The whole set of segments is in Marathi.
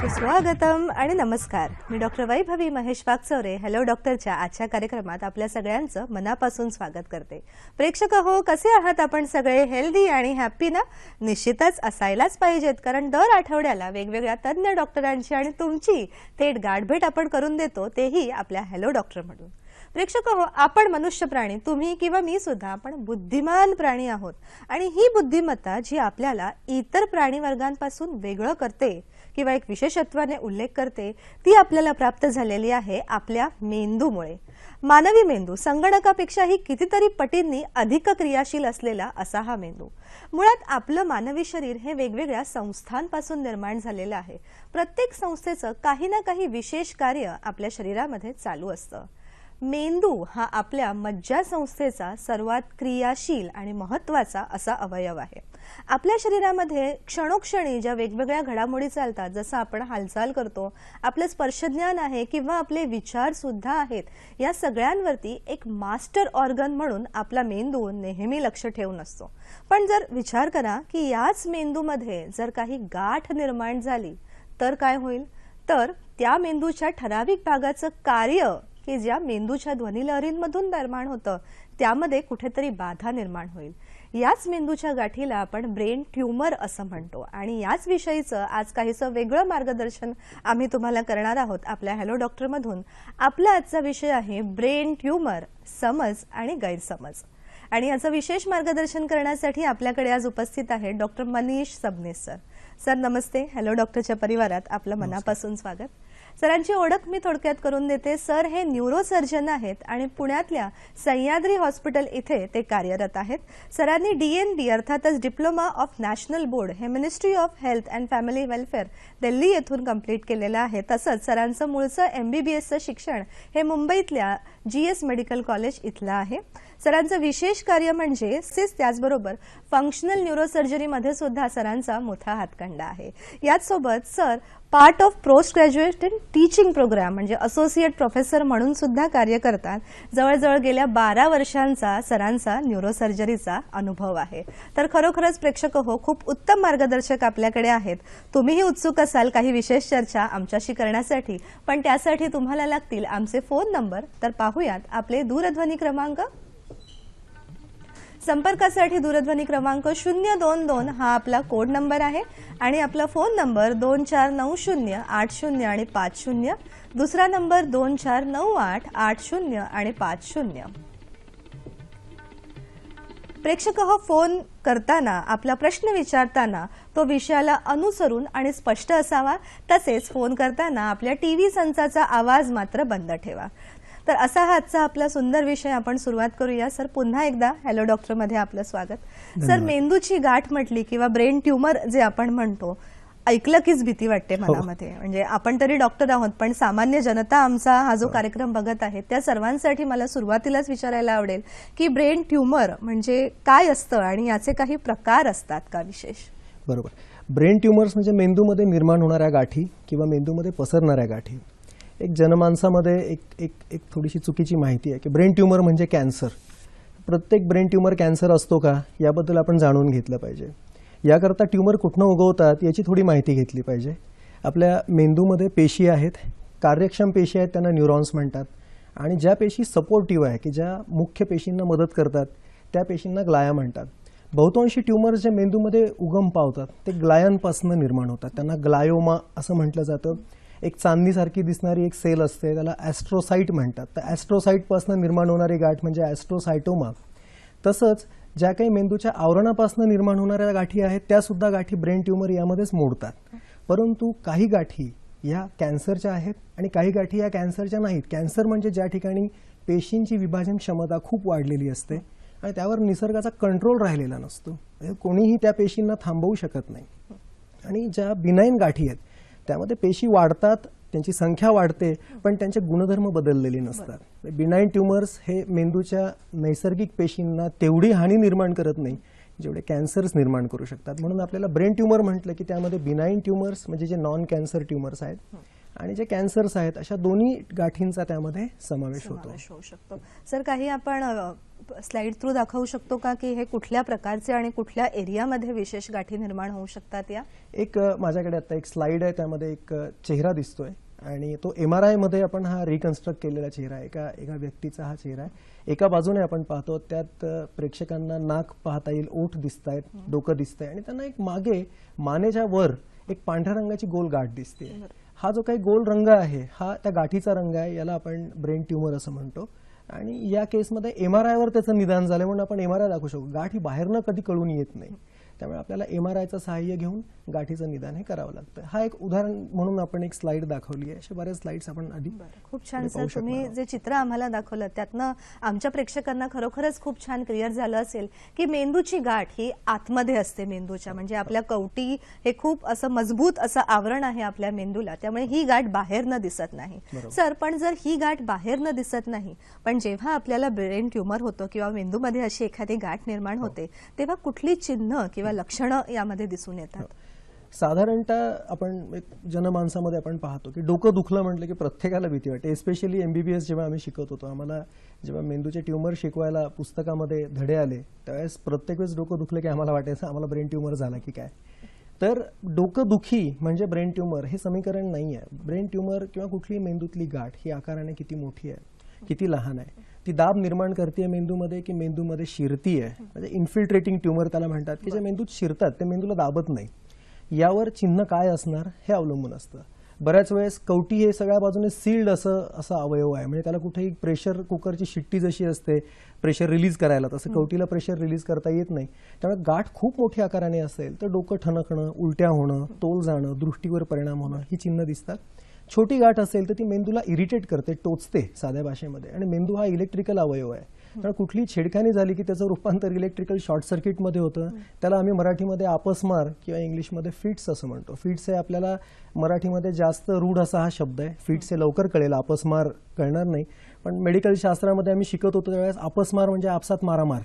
सुस्वागतम आणि नमस्कार. मी डॉक्टर वैभवी महेश वागचौरे हॅलो डॉक्टरच्या आजच्या कार्यक्रमात आपल्या सगळ्यांचं मनापासून स्वागत करते. प्रेक्षक हो, कसे आहात आपण सगळे? हेल्दी आणि हॅप्पी ना? निश्चितच असायलाच पाहिजेत, कारण दर आठवड्याला वेगवेगळ्या तज्ञ डॉक्टरांची आणि तुमची थेट गाठभेट आपण करून देतो, तेही आपल्या हॅलो डॉक्टर म्हणून. प्रेक्षक हो, आपण मनुष्य प्राणी, तुम्ही किंवा मी सुद्धा आपण बुद्धिमान प्राणी आहोत आणि ही बुद्धिमत्ता जी आपल्याला इतर प्राणी वर्गांपासून वेगळं करते किंवा एक विशेषत्वाने उल्लेख करते, ती आपल्याला प्राप्त झालेली आहे आपल्या मेंदूमुळे. मानवी मेंदू संगणकापेक्षाही कितीतरी पटींनी अधिक क्रियाशील असलेला असा हा मेंदू. मुळात आपलं मानवी शरीर हे वेगवेगळ्या संस्थांपासून निर्माण झालेलं आहे. प्रत्येक संस्थेचं काही ना काही विशेष कार्य आपल्या शरीरामध्ये चालू असतं. मेंदू हा आपल्या मज्जासंस्थेचा सर्वात क्रियाशील आणि महत्त्वाचा असा अवयव आहे. आपल्या शरीरामध्ये क्षणोक्षणी ज्या वेगवेगळ्या घडामोडी चालतात, जसं आपण हालचाल करतो, आपलं स्पर्शज्ञान आहे किंवा आपले विचार सुद्धा आहेत, या सगळ्यांवरती एक मास्टर ऑर्गन म्हणून आपला मेंदू नेहमी लक्ष ठेवून असतो. पण जर विचार करा की याच मेंदूमध्ये जर काही गाठ निर्माण झाली तर काय होईल? तर त्या मेंदूच्या ठराविक भागाचं कार्य की ज्या मेंदूच्या ध्वनिलहरींमधून निर्माण होतं, त्यामध्ये कुठेतरी बाधा निर्माण होईल. याच मेंदूच्या गाठीला आपण ब्रेन ट्यूमर असं म्हणतो आणि याच विषयीचं आज काहीसं वेगळं मार्गदर्शन आम्ही तुम्हाला करणार आहोत आपल्या हॅलो डॉक्टर मधून. आपला आजचा विषय आहे ब्रेन ट्यूमर, समज आणि गैरसमज. आणि याचं विशेष मार्गदर्शन करण्यासाठी आपल्याकडे आज उपस्थित आहे doctor Manish Sabnis sir. Sir नमस्ते. हॅलो डॉक्टरच्या परिवारात आपलं मनापासून स्वागत. सरांची ओळख मी थोडक्यात करून देते. सर हे न्यूरोसर्जन आहेत आणि पुण्यातल्या सह्याद्री हॉस्पिटल इथे ते कार्यरत आहेत. सरांनी DND अर्थातच डिप्लोमा ऑफ नॅशनल बोर्ड हे ministry of health and family welfare Delhi येथून कंप्लीट केलेलं आहे. तसंच सरांचं मूळचं MBBSचं शिक्षण हे मुंबईतल्या GS मेडिकल कॉलेज इथलं आहे. सरांचं विशेष कार्य म्हणजे त्याचबरोबर फंक्शनल न्यूरोसर्जरीमध्ये सुद्धा सरांचा मोठा हातखंडा आहे. याचसोबत sir part of post graduate in teaching program म्हणजे असोसिएट प्रोफेसर म्हणून सुद्धा कार्य करतात. जवळजवळ गेल्या 12 वर्षांचा सरांचा न्यूरोसर्जरीचा अनुभव आहे. तर खरोखरच प्रेक्षक हो, खूप उत्तम मार्गदर्शक आपल्याकडे आहेत. तुम्हीही उत्सुक असाल काही विशेष चर्चा आमच्याशी करण्यासाठी, पण त्यासाठी तुम्हाला लागतील आमचे फोन नंबर. तर पाहूयात आपले दूरध्वनी क्रमांक. संपर्कासाठी दूरध्वनी क्रमांक 022 हा आपला कोड नंबर आहे आणि आपला फोन नंबर 249080 आणि 50. दुसरा नंबर 249880 आणि 50. प्रेक्षक हो, फोन करताना आपला प्रश्न विचारताना तो विषयाला अनुसरून आणि स्पष्ट असावा. तसेच फोन करताना आपल्या टीव्ही संचाचा आवाज मात्र बंद ठेवा. तर असा हा आजचा आपला सुंदर विषय आपण सुरुवात करूया. सर पुन्हा एकदा हॅलो डॉक्टर मध्ये आपलं स्वागत. सर मेंदूची गाठ म्हटली किंवा ब्रेन ट्यूमर जे आपण म्हणतो, ऐकलं कीच भीती वाटते मनामध्ये. म्हणजे आपण तरी डॉक्टर आहोत, पण सामान्य जनता आमचा हा जो कार्यक्रम बघत आहे त्या सर्वांसाठी मला सुरुवातीलाच विचारायला आवडेल की ब्रेन ट्यूमर म्हणजे काय असतं आणि याचे काही प्रकार असतात का विशेष? बरोबर. ब्रेन ट्यूमर्स म्हणजे मेंदूमध्ये निर्माण होणाऱ्या गाठी किंवा मेंदूमध्ये पसरणाऱ्या गाठी. एक जनमानसामध्ये एक थोडीशी चुकीची माहिती आहे की ब्रेन ट्यूमर म्हणजे कॅन्सर. प्रत्येक ब्रेन ट्यूमर कॅन्सर असतो का याबद्दल आपण जाणून घेतलं पाहिजे. याकरता ट्यूमर कुठनं उगवतात याची थोडी माहिती घेतली पाहिजे. आपल्या मेंदूमध्ये पेशी आहेत, कार्यक्षम पेशी आहेत, त्यांना न्यूरॉन्स म्हणतात. आणि ज्या पेशी सपोर्टिव्ह आहे की ज्या मुख्य पेशींना मदत करतात त्या पेशींना ग्लाया म्हणतात. बहुतांशी ट्यूमर्स जे मेंदूमध्ये उगम पावतात ते ग्लायांपासून निर्माण होतात. त्यांना ग्लायोमा असं म्हटलं जातं. एक चांदणीसारखी दिसणारी एक सेल असते, त्याला ॲस्ट्रोसाइट म्हणतात. तर ॲस्ट्रोसाइटपासून निर्माण होणारी गाठ म्हणजे ॲस्ट्रोसायटोमा. तसंच ज्या काही मेंदूच्या आवरणापासून निर्माण होणाऱ्या गाठी आहेत त्यासुद्धा गाठी ब्रेन ट्यूमर यामध्येच मोडतात. परंतु काही गाठी या कॅन्सरच्या आहेत आणि काही गाठी या कॅन्सरच्या नाहीत. कॅन्सर म्हणजे ज्या ठिकाणी पेशींची विभाजन क्षमता खूप वाढलेली असते आणि त्यावर निसर्गाचा कंट्रोल राहिलेला नसतो. कोणीही त्या पेशींना थांबवू शकत नाही. आणि ज्या बिनाईन गाठी आहेत त्यामध्ये पेशी वाढतात, त्यांची संख्या वाढते, पण त्यांचे गुणधर्म बदललेले नसतात. बिनाईन ट्यूमर्स हे मेंदूच्या नैसर्गिक पेशींना तेवढी हानी निर्माण करत नाही जेवढे कॅन्सर्स निर्माण करू शकतात. म्हणून आपल्याला ब्रेन ट्युमर म्हटलं की त्यामध्ये बिनाईन ट्युमर्स म्हणजे जे नॉन कॅन्सर ट्युमर्स आहेत आणि जे कॅन्सर्स आहेत अशा दोन्ही गाठींचा त्यामध्ये समावेश होऊ शकतो. सर काही आपण स्लाइड थ्रू दाखवू शकतो का की हे कुठल्या प्रकारचे आणि कुठल्या एरियामध्ये विशेष गाठी निर्माण होऊ शकतात? या एक माझ्याकडे आता एक स्लाइड आहे, त्यामध्ये एक चेहरा दिसतोय आणि तो MRI मध्ये आपण हा रिकन्स्ट्रक्ट केलेला चेहरा आहे. एका व्यक्तीचा हा चेहरा आहे. एका बाजूने आपण पाहतो त्यात प्रेक्षकांना नाक पाहता येईल, ओठ दिसतायत, डोकं दिसतंय आणि त्यांना एक मागे मानेच्या वर एक पांढऱ्या रंगाची गोल गाठ दिसते. हा जो काही गोल रंग आहे हा त्या गाठीचा रंग आहे, याला आपण ब्रेन ट्युमर असं म्हणतो. आणि या केसमध्ये MRI वर त्याचं निदान झालं म्हणून आपण MRI दाखवू शकतो. गाठ ही बाहेरनं कधी कळून येत नाही, त्यामुळे आपल्याला MRIचं सहाय्य घेऊन गाठीचं निदान हे करावं लागतं. हा एक उदाहरण म्हणून आपण एक स्लाइड दाखवली आहे. अशा बऱ्याच स्लाइड्स आपण आधी खूप छान सर, तुम्ही जे चित्र आम्हाला दाखवलं त्यातनं आमच्या प्रेक्षकांना खरोखरच खूप छान क्लिअर झालं असेल की मेंदूची गाठ ही आतमध्ये असते मेंदूच्या, म्हणजे आपल्या कवटी हे खूप असं मजबूत असं आवरण आहे आपल्या मेंदूला, त्यामुळे ही गाठ बाहेरनं दिसत नाही. सर पण जर ही गाठ बाहेरनं दिसत नाही पण जेव्हा आपल्याला ब्रेन ट्युमर होतं किंवा मेंदूमध्ये अशी एखादी गाठ निर्माण होते तेव्हा कुठली चिन्ह किंवा लक्षणं यामध्ये दिसून येतात? साधारणतः आपण एक जनमानसामध्ये आपण पाहतो की डोकं दुखलं म्हटलं की प्रत्येकाला भीती वाटते. स्पेशली MBBS जेव्हा आम्ही शिकत होतो, आम्हाला जेव्हा मेंदूचे ट्युमर शिकवायला पुस्तकामध्ये धडे आले त्यावेळेस प्रत्येक वेळेस डोकं दुखलं की आम्हाला वाटायचं आम्हाला ब्रेन ट्युमर झाला की काय. तर डोकं दुखी म्हणजे ब्रेन ट्युमर हे समीकरण नाही आहे. ब्रेन ट्युमर किंवा कुठलीही मेंदूतली गाठ ही आकाराने किती मोठी आहे, किती लहान आहे, ती दाब निर्माण करते मेंदूमध्ये की मेंदूमध्ये शिरती आहे, म्हणजे इन्फिल्ट्रेटिंग ट्युमर त्याला म्हणतात, की जे मेंदूत शिरतात ते मेंदूला दाबत नाही, यावर चिन्ह काय असणार हे अवलंबून असतं. बऱ्याच वेळेस कवटी हे सगळ्या बाजूने सील्ड असं अवयव आहे, म्हणजे त्याला कुठेही प्रेशर कुकरची शिट्टी जशी असते प्रेशर रिलीज करायला, तसं कवटीला प्रेशर रिलीज करता येत नाही. त्यामुळे गाठ खूप मोठ्या आकाराने असेल तर डोकं ठणकणं, उलट्या होणं, तोल जाणं, दृष्टीवर परिणाम होणं ही चिन्ह दिसतात. छोटी गाठ असेल तर ती मेंदूला इरिटेट करते, टोचते साध्या भाषेमध्ये, आणि मेंदू हा इलेक्ट्रिकल अवयव आहे. त्यामुळे कुठली छेडखानी झाली की त्याचं रूपांतर इलेक्ट्रिकल शॉर्ट सर्किटमध्ये होतं. त्याला आम्ही मराठीमध्ये आपसमार किंवा इंग्लिशमध्ये फिट्स असं म्हणतो. फिट्स हे आपल्याला मराठीमध्ये जास्त रूढ असा हा शब्द आहे. फिट्स हे लवकर कळेल, आपसमार कळणार नाही. पण मेडिकल शास्त्रामध्ये आम्ही शिकत होतो त्यावेळेस आपसमार म्हणजे आपसात मारामार,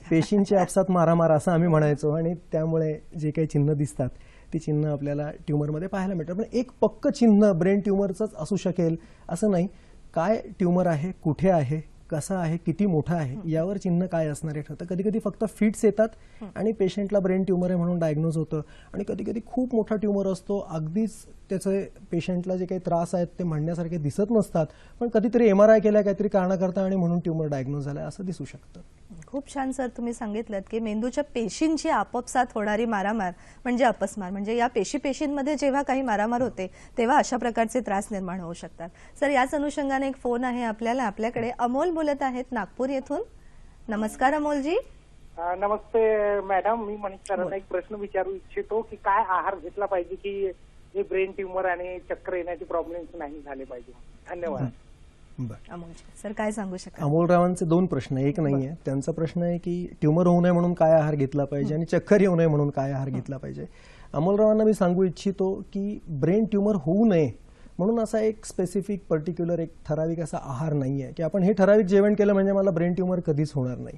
पेशींचे आपसात मारामार असं आम्ही म्हणायचो. आणि त्यामुळे जे काही चिन्ह दिसतात ती चिन्ह आपल्याला ट्युमरमध्ये पाहायला मिळतात. पण एक पक्क चिन्ह ब्रेन ट्युमरचंच असू शकेल असं नाही. काय ट्युमर आहे, कुठे आहे, कसा आहे, किती मोठा आहे यावर चिन्ह काय असणार आहे ठरतं. कधी कधी फक्त फिट्स येतात आणि पेशंटला ब्रेन ट्युमर आहे म्हणून डायग्नोज होतं, आणि कधी कधी खूप मोठा ट्युमर असतो, अगदीच त्याचे पेशंटला जे काही त्रास आहेत ते म्हणण्यासारखे दिसत नसतात, पण कधीतरी MRI केल्या काहीतरी कारणाकरता आणि म्हणून ट्युमर डायग्नोज झालाय असं दिसू शकतं. खूप छान सर, तुम्ही सांगितलं की मेंदूच्या पेशींची आपोपसात होणारी मारामार म्हणजे अपस्मार, म्हणजे या पेशींमध्ये जेव्हा काही मारामार होते तेव्हा अशा प्रकारचे त्रास निर्माण होऊ शकतात. सर याच अनुषंगाने एक फोन आहे आपल्याकडे. अमोल बोलत आहेत नागपूर येथून. नमस्कार अमोलजी. नमस्ते मॅडम, मी मनीष सरांना एक प्रश्न विचारू इच्छितो की काय आहार घेतला पाहिजे की हे ब्रेन ट्युमर आणि चक्कर येण्याचे प्रॉब्लेम्स नाही झाले पाहिजे. धन्यवाद. सर काय सांगू शकता? अमोलरावांचे दोन प्रश्न, एक नाहीये. त्यांचा प्रश्न आहे की ट्युमर होऊ नये म्हणून काय आहार घेतला पाहिजे आणि चक्कर येऊ नये म्हणून काय आहार घेतला पाहिजे. अमोलरावांना मी सांगू इच्छितो की ब्रेन ट्युमर होऊ नये म्हणून असा एक स्पेसिफिक पर्टिक्युलर एक ठराविक असा आहार नाहीये की आपण हे ठराविक जेवण केलं म्हणजे मला ब्रेन ट्युमर कधीच होणार नाही.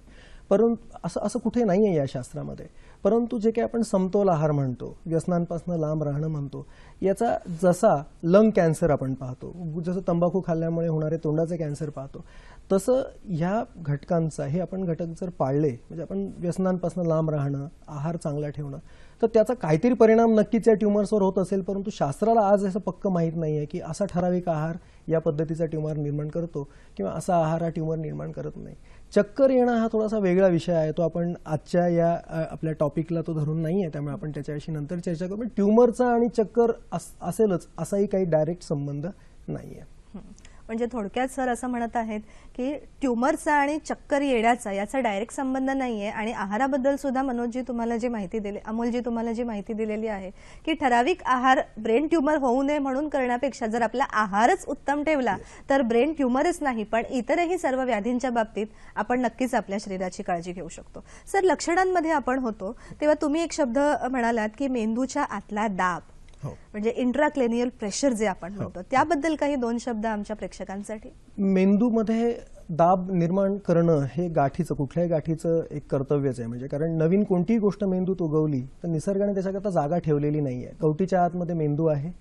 परंतु असं कुठे नाहीये या शास्त्रामध्ये. परंतु जे काही आपण समतोल आहार म्हणतो, व्यसनांपासून लांब राहणं म्हणतो, याचा जसा लंग कॅन्सर आपण पाहतो, जसं तंबाखू खाल्ल्यामुळे होणारे तोंडाचे कॅन्सर पाहतो, तसं ह्या घटकांचा हे आपण घटक जर पाळले, म्हणजे आपण व्यसनांपासून लांब राहणं, आहार चांगला ठेवणं, तर त्याचा काहीतरी परिणाम नक्कीच या ट्युमर्सवर होत असेल. परंतु शास्त्राला आज असं पक्क माहीत नाहीये की असा ठराविक आहार या पद्धतीचा ट्युमर निर्माण करतो किंवा असा आहार हा ट्युमर निर्माण करत नाही. चक्कर येणं हा थोडासा वेगळा विषय आहे, तो आपण आजच्या या आपल्या टॉपिकला तो धरून नाहीये, त्यामुळे आपण त्याच्याविषयी नंतर चर्चा करू. पण ट्युमरचा आणि चक्कर असेलच असाही काही डायरेक्ट संबंध नाहीये. म्हणजे थोडक्यात सर असं म्हणत आहेत की ट्युमरचा आणि चक्कर येण्याचा याचा डायरेक्ट संबंध नाहीये. आणि आहाराबद्दल सुद्धा मनोजजी तुम्हाला जी माहिती दिली, अमोलजी तुम्हाला जी माहिती दिलेली आहे की ठराविक आहार ब्रेन ट्युमर होऊ नये म्हणून करण्यापेक्षा जर आपला आहारच उत्तम ठेवला तर ब्रेन ट्युमरच नाही पण इतरही सर्व व्याधींच्या बाबतीत आपण नक्कीच आपल्या शरीराची काळजी घेऊ शकतो. सर लक्षणांमध्ये आपण होतो तेव्हा तुम्ही एक शब्द म्हणालात की मेंदूच्या आतला दाब, म्हणजे इंट्राक्लेनियल प्रेशर जे आपण म्हणतो, त्याबद्दल काही दोन शब्द आमच्या प्रेक्षकांसाठी. मेंदूमध्ये दाब निर्माण करणं हे गाठीचं, कुठल्याही गाठीचं एक कर्तव्यच आहे. म्हणजे कारण नवीन कोणतीही गोष्ट मेंदूत उगवली तर निसर्गाने त्याच्याकरता जागा ठेवलेली नाही आहे. कवटीच्या आतमध्ये मेंदू आहे,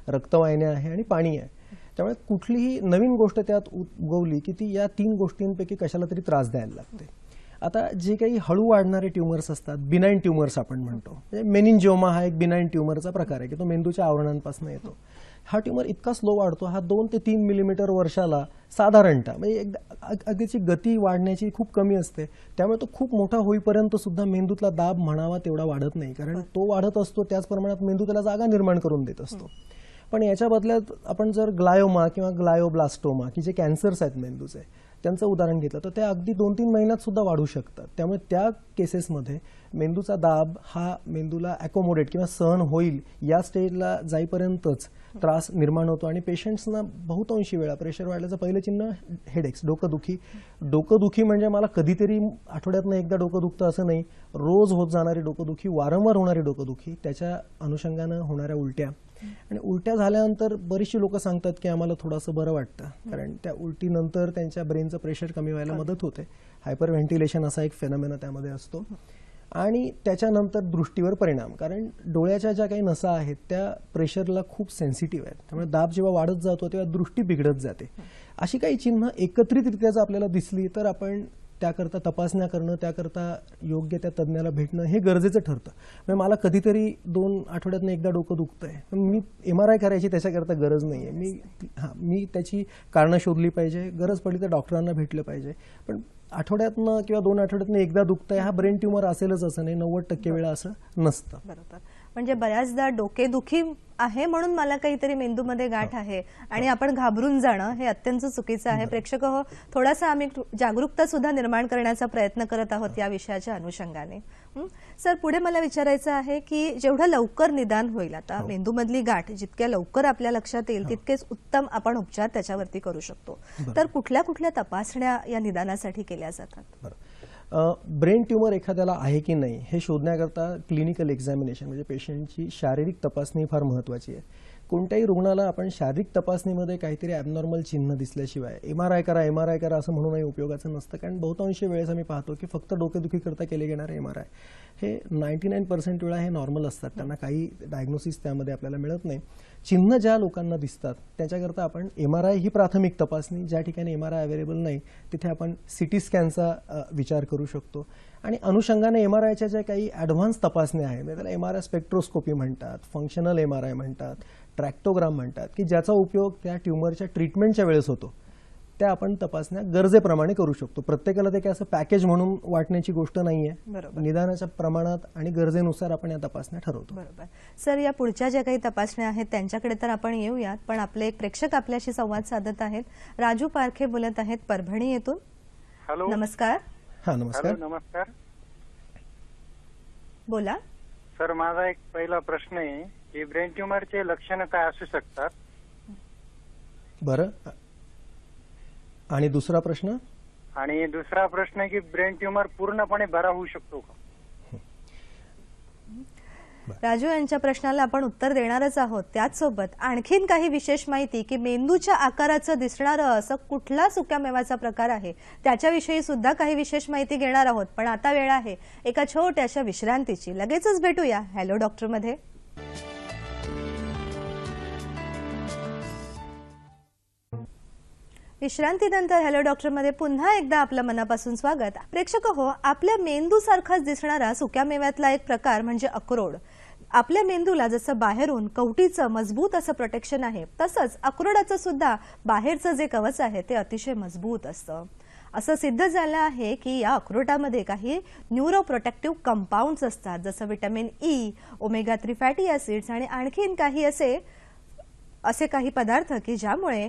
रक्तवाहिन्या आहे आणि पाणी आहे. त्यामुळे कुठलीही नवीन गोष्ट त्यात उगवली की ती या 3 गोष्टींपैकी कशाला तरी त्रास द्यायला लागते. आता जे काही हळू वाढणारे ट्युमर्स असतात, बिनाईन ट्युमर्स आपण म्हणतो, म्हणजे मेनिंजिओमा हा एक बिनाईन ट्युमरचा प्रकार आहे की तो मेंदूच्या आवरणांपासून येतो. हा ट्युमर इतका स्लो वाढतो, हा 2 ते 3 मिलीमीटर वर्षाला साधारणतः, म्हणजे अगदीची गती वाढण्याची खूप कमी असते. त्यामुळे तो खूप मोठा होईपर्यंत सुद्धा मेंदूतला दाब म्हणावा तेवढा वाढत नाही, कारण तो वाढत असतो त्याच प्रमाणात मेंदू त्याला जागा निर्माण करून देत असतो. पण याच्या बदल्यात आपण जर ग्लायोमा किंवा ग्लायोब्लास्टोमा की जे कॅन्सर्स आहेत मेंदूचे त्यांचं उदाहरण घेतलं तर ते अगदी 2-3 महिन्यात सुद्धा वाढू शकतात. त्यामुळे त्या केसेसमध्ये मेंदूचा दाब हा मेंदूला अकोमोडेट किंवा सहन होईल या स्टेजला जाईपर्यंतच त्रास निर्माण होतो आणि पेशंट्सना बहुतांशी वेळा प्रेशर वाढल्याचं पहिलं चिन्ह हेडेक्स, डोकंदुखी. डोकंदुखी म्हणजे मला कधीतरी आठवड्यातनं एकदा डोकं दुखतं असं नाही, रोज होत जाणारी डोकंदुखी, वारंवार होणारी डोकंदुखी, त्याच्या अनुषंगानं होणाऱ्या उलट्या. आणि उलट्या झाल्यानंतर बरीचशी लोक सांगतात की आम्हाला थोडंसं बरं वाटतं, कारण त्या उलटीनंतर त्यांच्या ब्रेनचं प्रेशर कमी व्हायला मदत होते. हायपर व्हेंटिलेशन असा एक फेनॉमेना त्यामध्ये असतो. आणि त्याच्यानंतर दृष्टीवर परिणाम, कारण डोळ्याच्या ज्या काही नसा आहेत त्या प्रेशरला खूप सेन्सिटिव्ह आहेत. त्यामुळे दाब जेव्हा वाढत जातो तेव्हा दृष्टी बिघडत जाते. अशी काही चिन्ह एकत्रितरित्या जर आपल्याला दिसली तर आपण त्याकरता तपासण्या करणं, त्याकरता योग्य त्या तज्ज्ञाला भेटणं हे गरजेचं ठरतं. म्हणजे मला कधीतरी 2 आठवड्यातनं एकदा डोकं दुखतंय, पण मी MRI करायची त्याच्याकरता गरज नाही आहे. मी त्याची कारणं शोधली पाहिजे, गरज पडली तर डॉक्टरांना भेटलं पाहिजे. पण आठवड्यातनं किंवा 2 आठवड्यातनं एकदा दुखतंय हा ब्रेन ट्युमर असेलच असं नाही, 90% वेळा असं नसतं. बरोबर. म्हणजे बऱ्याचदा डोकेदुखी आहे म्हणून मला काहीतरी मेंदूमध्ये गाठ आहे आणि आपण घाबरून जाणं हे अत्यंत चुकीचं आहे. प्रेक्षक हो, थोडासा आम्ही जागरूकता सुद्धा निर्माण करण्याचा प्रयत्न करत आहोत या विषयाच्या अनुषंगाने. सर, पुढे मला विचारायचं आहे की जेवढं लवकर निदान होईल, आता मेंदूमधली गाठ जितक्या लवकर आपल्या लक्षात येईल तितकेच उत्तम आपण उपचार त्याच्यावरती करू शकतो. तर कुठल्या कुठल्या तपासण्या या निदानासाठी केल्या जातात? ब्रेन ट्युमर एखाद्याला आहे की नाही हे शोधण्याकरता क्लिनिकल एक्झामिनेशन म्हणजे पेशंटची शारीरिक तपासणी फार महत्त्वाची आहे. कोणत्याही रुग्णाला आपण शारीरिक तपासणीमध्ये काहीतरी ॲबनॉर्मल चिन्ह दिसल्याशिवाय MRI करा असं म्हणूनही उपयोगाचं नसतं, कारण बहुतांशी वेळेस आम्ही पाहतो की फक्त डोकेदुखीकरता केले गेणारे MRI हे 99% वेळा हे नॉर्मल असतात, त्यांना काही डायग्नोसिस त्यामध्ये आपल्याला मिळत नाही. चिन्ह ज्या लोकांना दिसतात त्याच्याकरता आपण MRI ही प्राथमिक तपासणी, ज्या ठिकाणी MRI अवेलेबल नाही तिथे आपण CT स्कॅनचा विचार करू शकतो. आणि अनुषंगाने MRIच्या ज्या काही ॲडव्हान्स तपासण्या आहेत, त्याला MRI स्पेक्ट्रोस्कोपी म्हणतात, फंक्शनल MRI म्हणतात, ट्रॅक्टोग्राम म्हणतात, की ज्याचा उपयोग त्या ट्युमरच्या ट्रीटमेंटच्या वेळेस होतो, त्या आपण तपासण्या गरजेप्रमाणे करू शकतो. प्रत्येकाला ते काय असं पॅकेज म्हणून वाटण्याची गोष्ट नाहीये. निदानाच्या प्रमाणात आणि गरजेनुसार आपण या तपासण्या ठरवतो. बरोबर. सर, या पुढच्या ज्या काही तपासण्या आहेत त्यांच्याकडे तर आपण येऊयात, पण आपले एक प्रेक्षक आपल्याशी संवाद साधत आहेत. राजू पारखे बोलत आहेत परभणी येथून. हॅलो, नमस्कार. हा, नमस्कार. नमस्कार. बोला सर, माझा एक पहिला प्रश्न आहे की ब्रेन ट्युमरचे लक्षणं काय असू शकतात? बरं, आणि दुसरा प्रश्न? आणि दुसरा प्रश्न की ब्रेन ट्युमर पूर्णपणे बरा होऊ शकतो का? राजू यांच्या प्रश्नाला आपण उत्तर देणारच आहोत. त्याचसोबत आणखीन काही विशेष माहिती की मेंदूच्या आकाराचं दिसणारं असं कुठला सुक्यामेवाचा प्रकार आहे त्याच्याविषयी सुद्धा काही विशेष माहिती घेणार आहोत. पण आता वेळ आहे एका छोट्याशा विश्रांतीची. लगेचच भेटूया हॅलो डॉक्टर मध्ये. विश्रांतीनंतर हॅलो डॉक्टरमध्ये पुन्हा एकदा आपलं मनापासून स्वागत. प्रेक्षक हो, आपल्या मेंदूसारखाच दिसणारा सुक्यामेव्यातला एक प्रकार म्हणजे अक्रोड. आपल्या मेंदूला जसं बाहेरून कवटीचं मजबूत असं प्रोटेक्शन आहे, तसंच अक्रोडाचं सुद्धा बाहेरचं जे कवच आहे ते अतिशय मजबूत असतं. असं सिद्ध झालं आहे की या अक्रोडामध्ये काही न्यूरोप्रोटेक्टिव्ह कंपाऊंड्स असतात, जसं vitamin E, omega-3 fatty acids आणि आणखीन काही असे काही पदार्थ की ज्यामुळे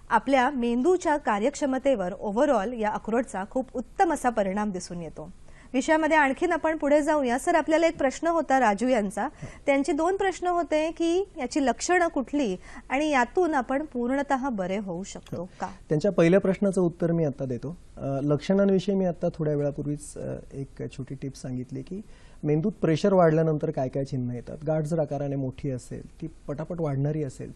आपल्या मेंदूच्या कार्यक्षमतेवर ओव्हरऑल या अक्रोडचा खूप उत्तम असा परिणाम दिसून येतो. विषयामध्ये आणखीन आपण पुढे जाऊया. सर, आपल्याला एक प्रश्न होता राजू यांचा. त्यांचे 2 प्रश्न होते की याची लक्षणं कुठली आणि यातून आपण पूर्णतः बरे होऊ शकतो का? त्यांच्या पहिल्या प्रश्नाचं उत्तर मी आता देतो. लक्षणांविषयी मी आता थोड्या वेळापूर्वीच एक छोटी टिप सांगितली की मेंदूत प्रेशर वाढल्यानंतर काय काय चिन्ह येतात. गाठ जर आकाराने मोठी असेल, ती पटापट वाढणारी असेल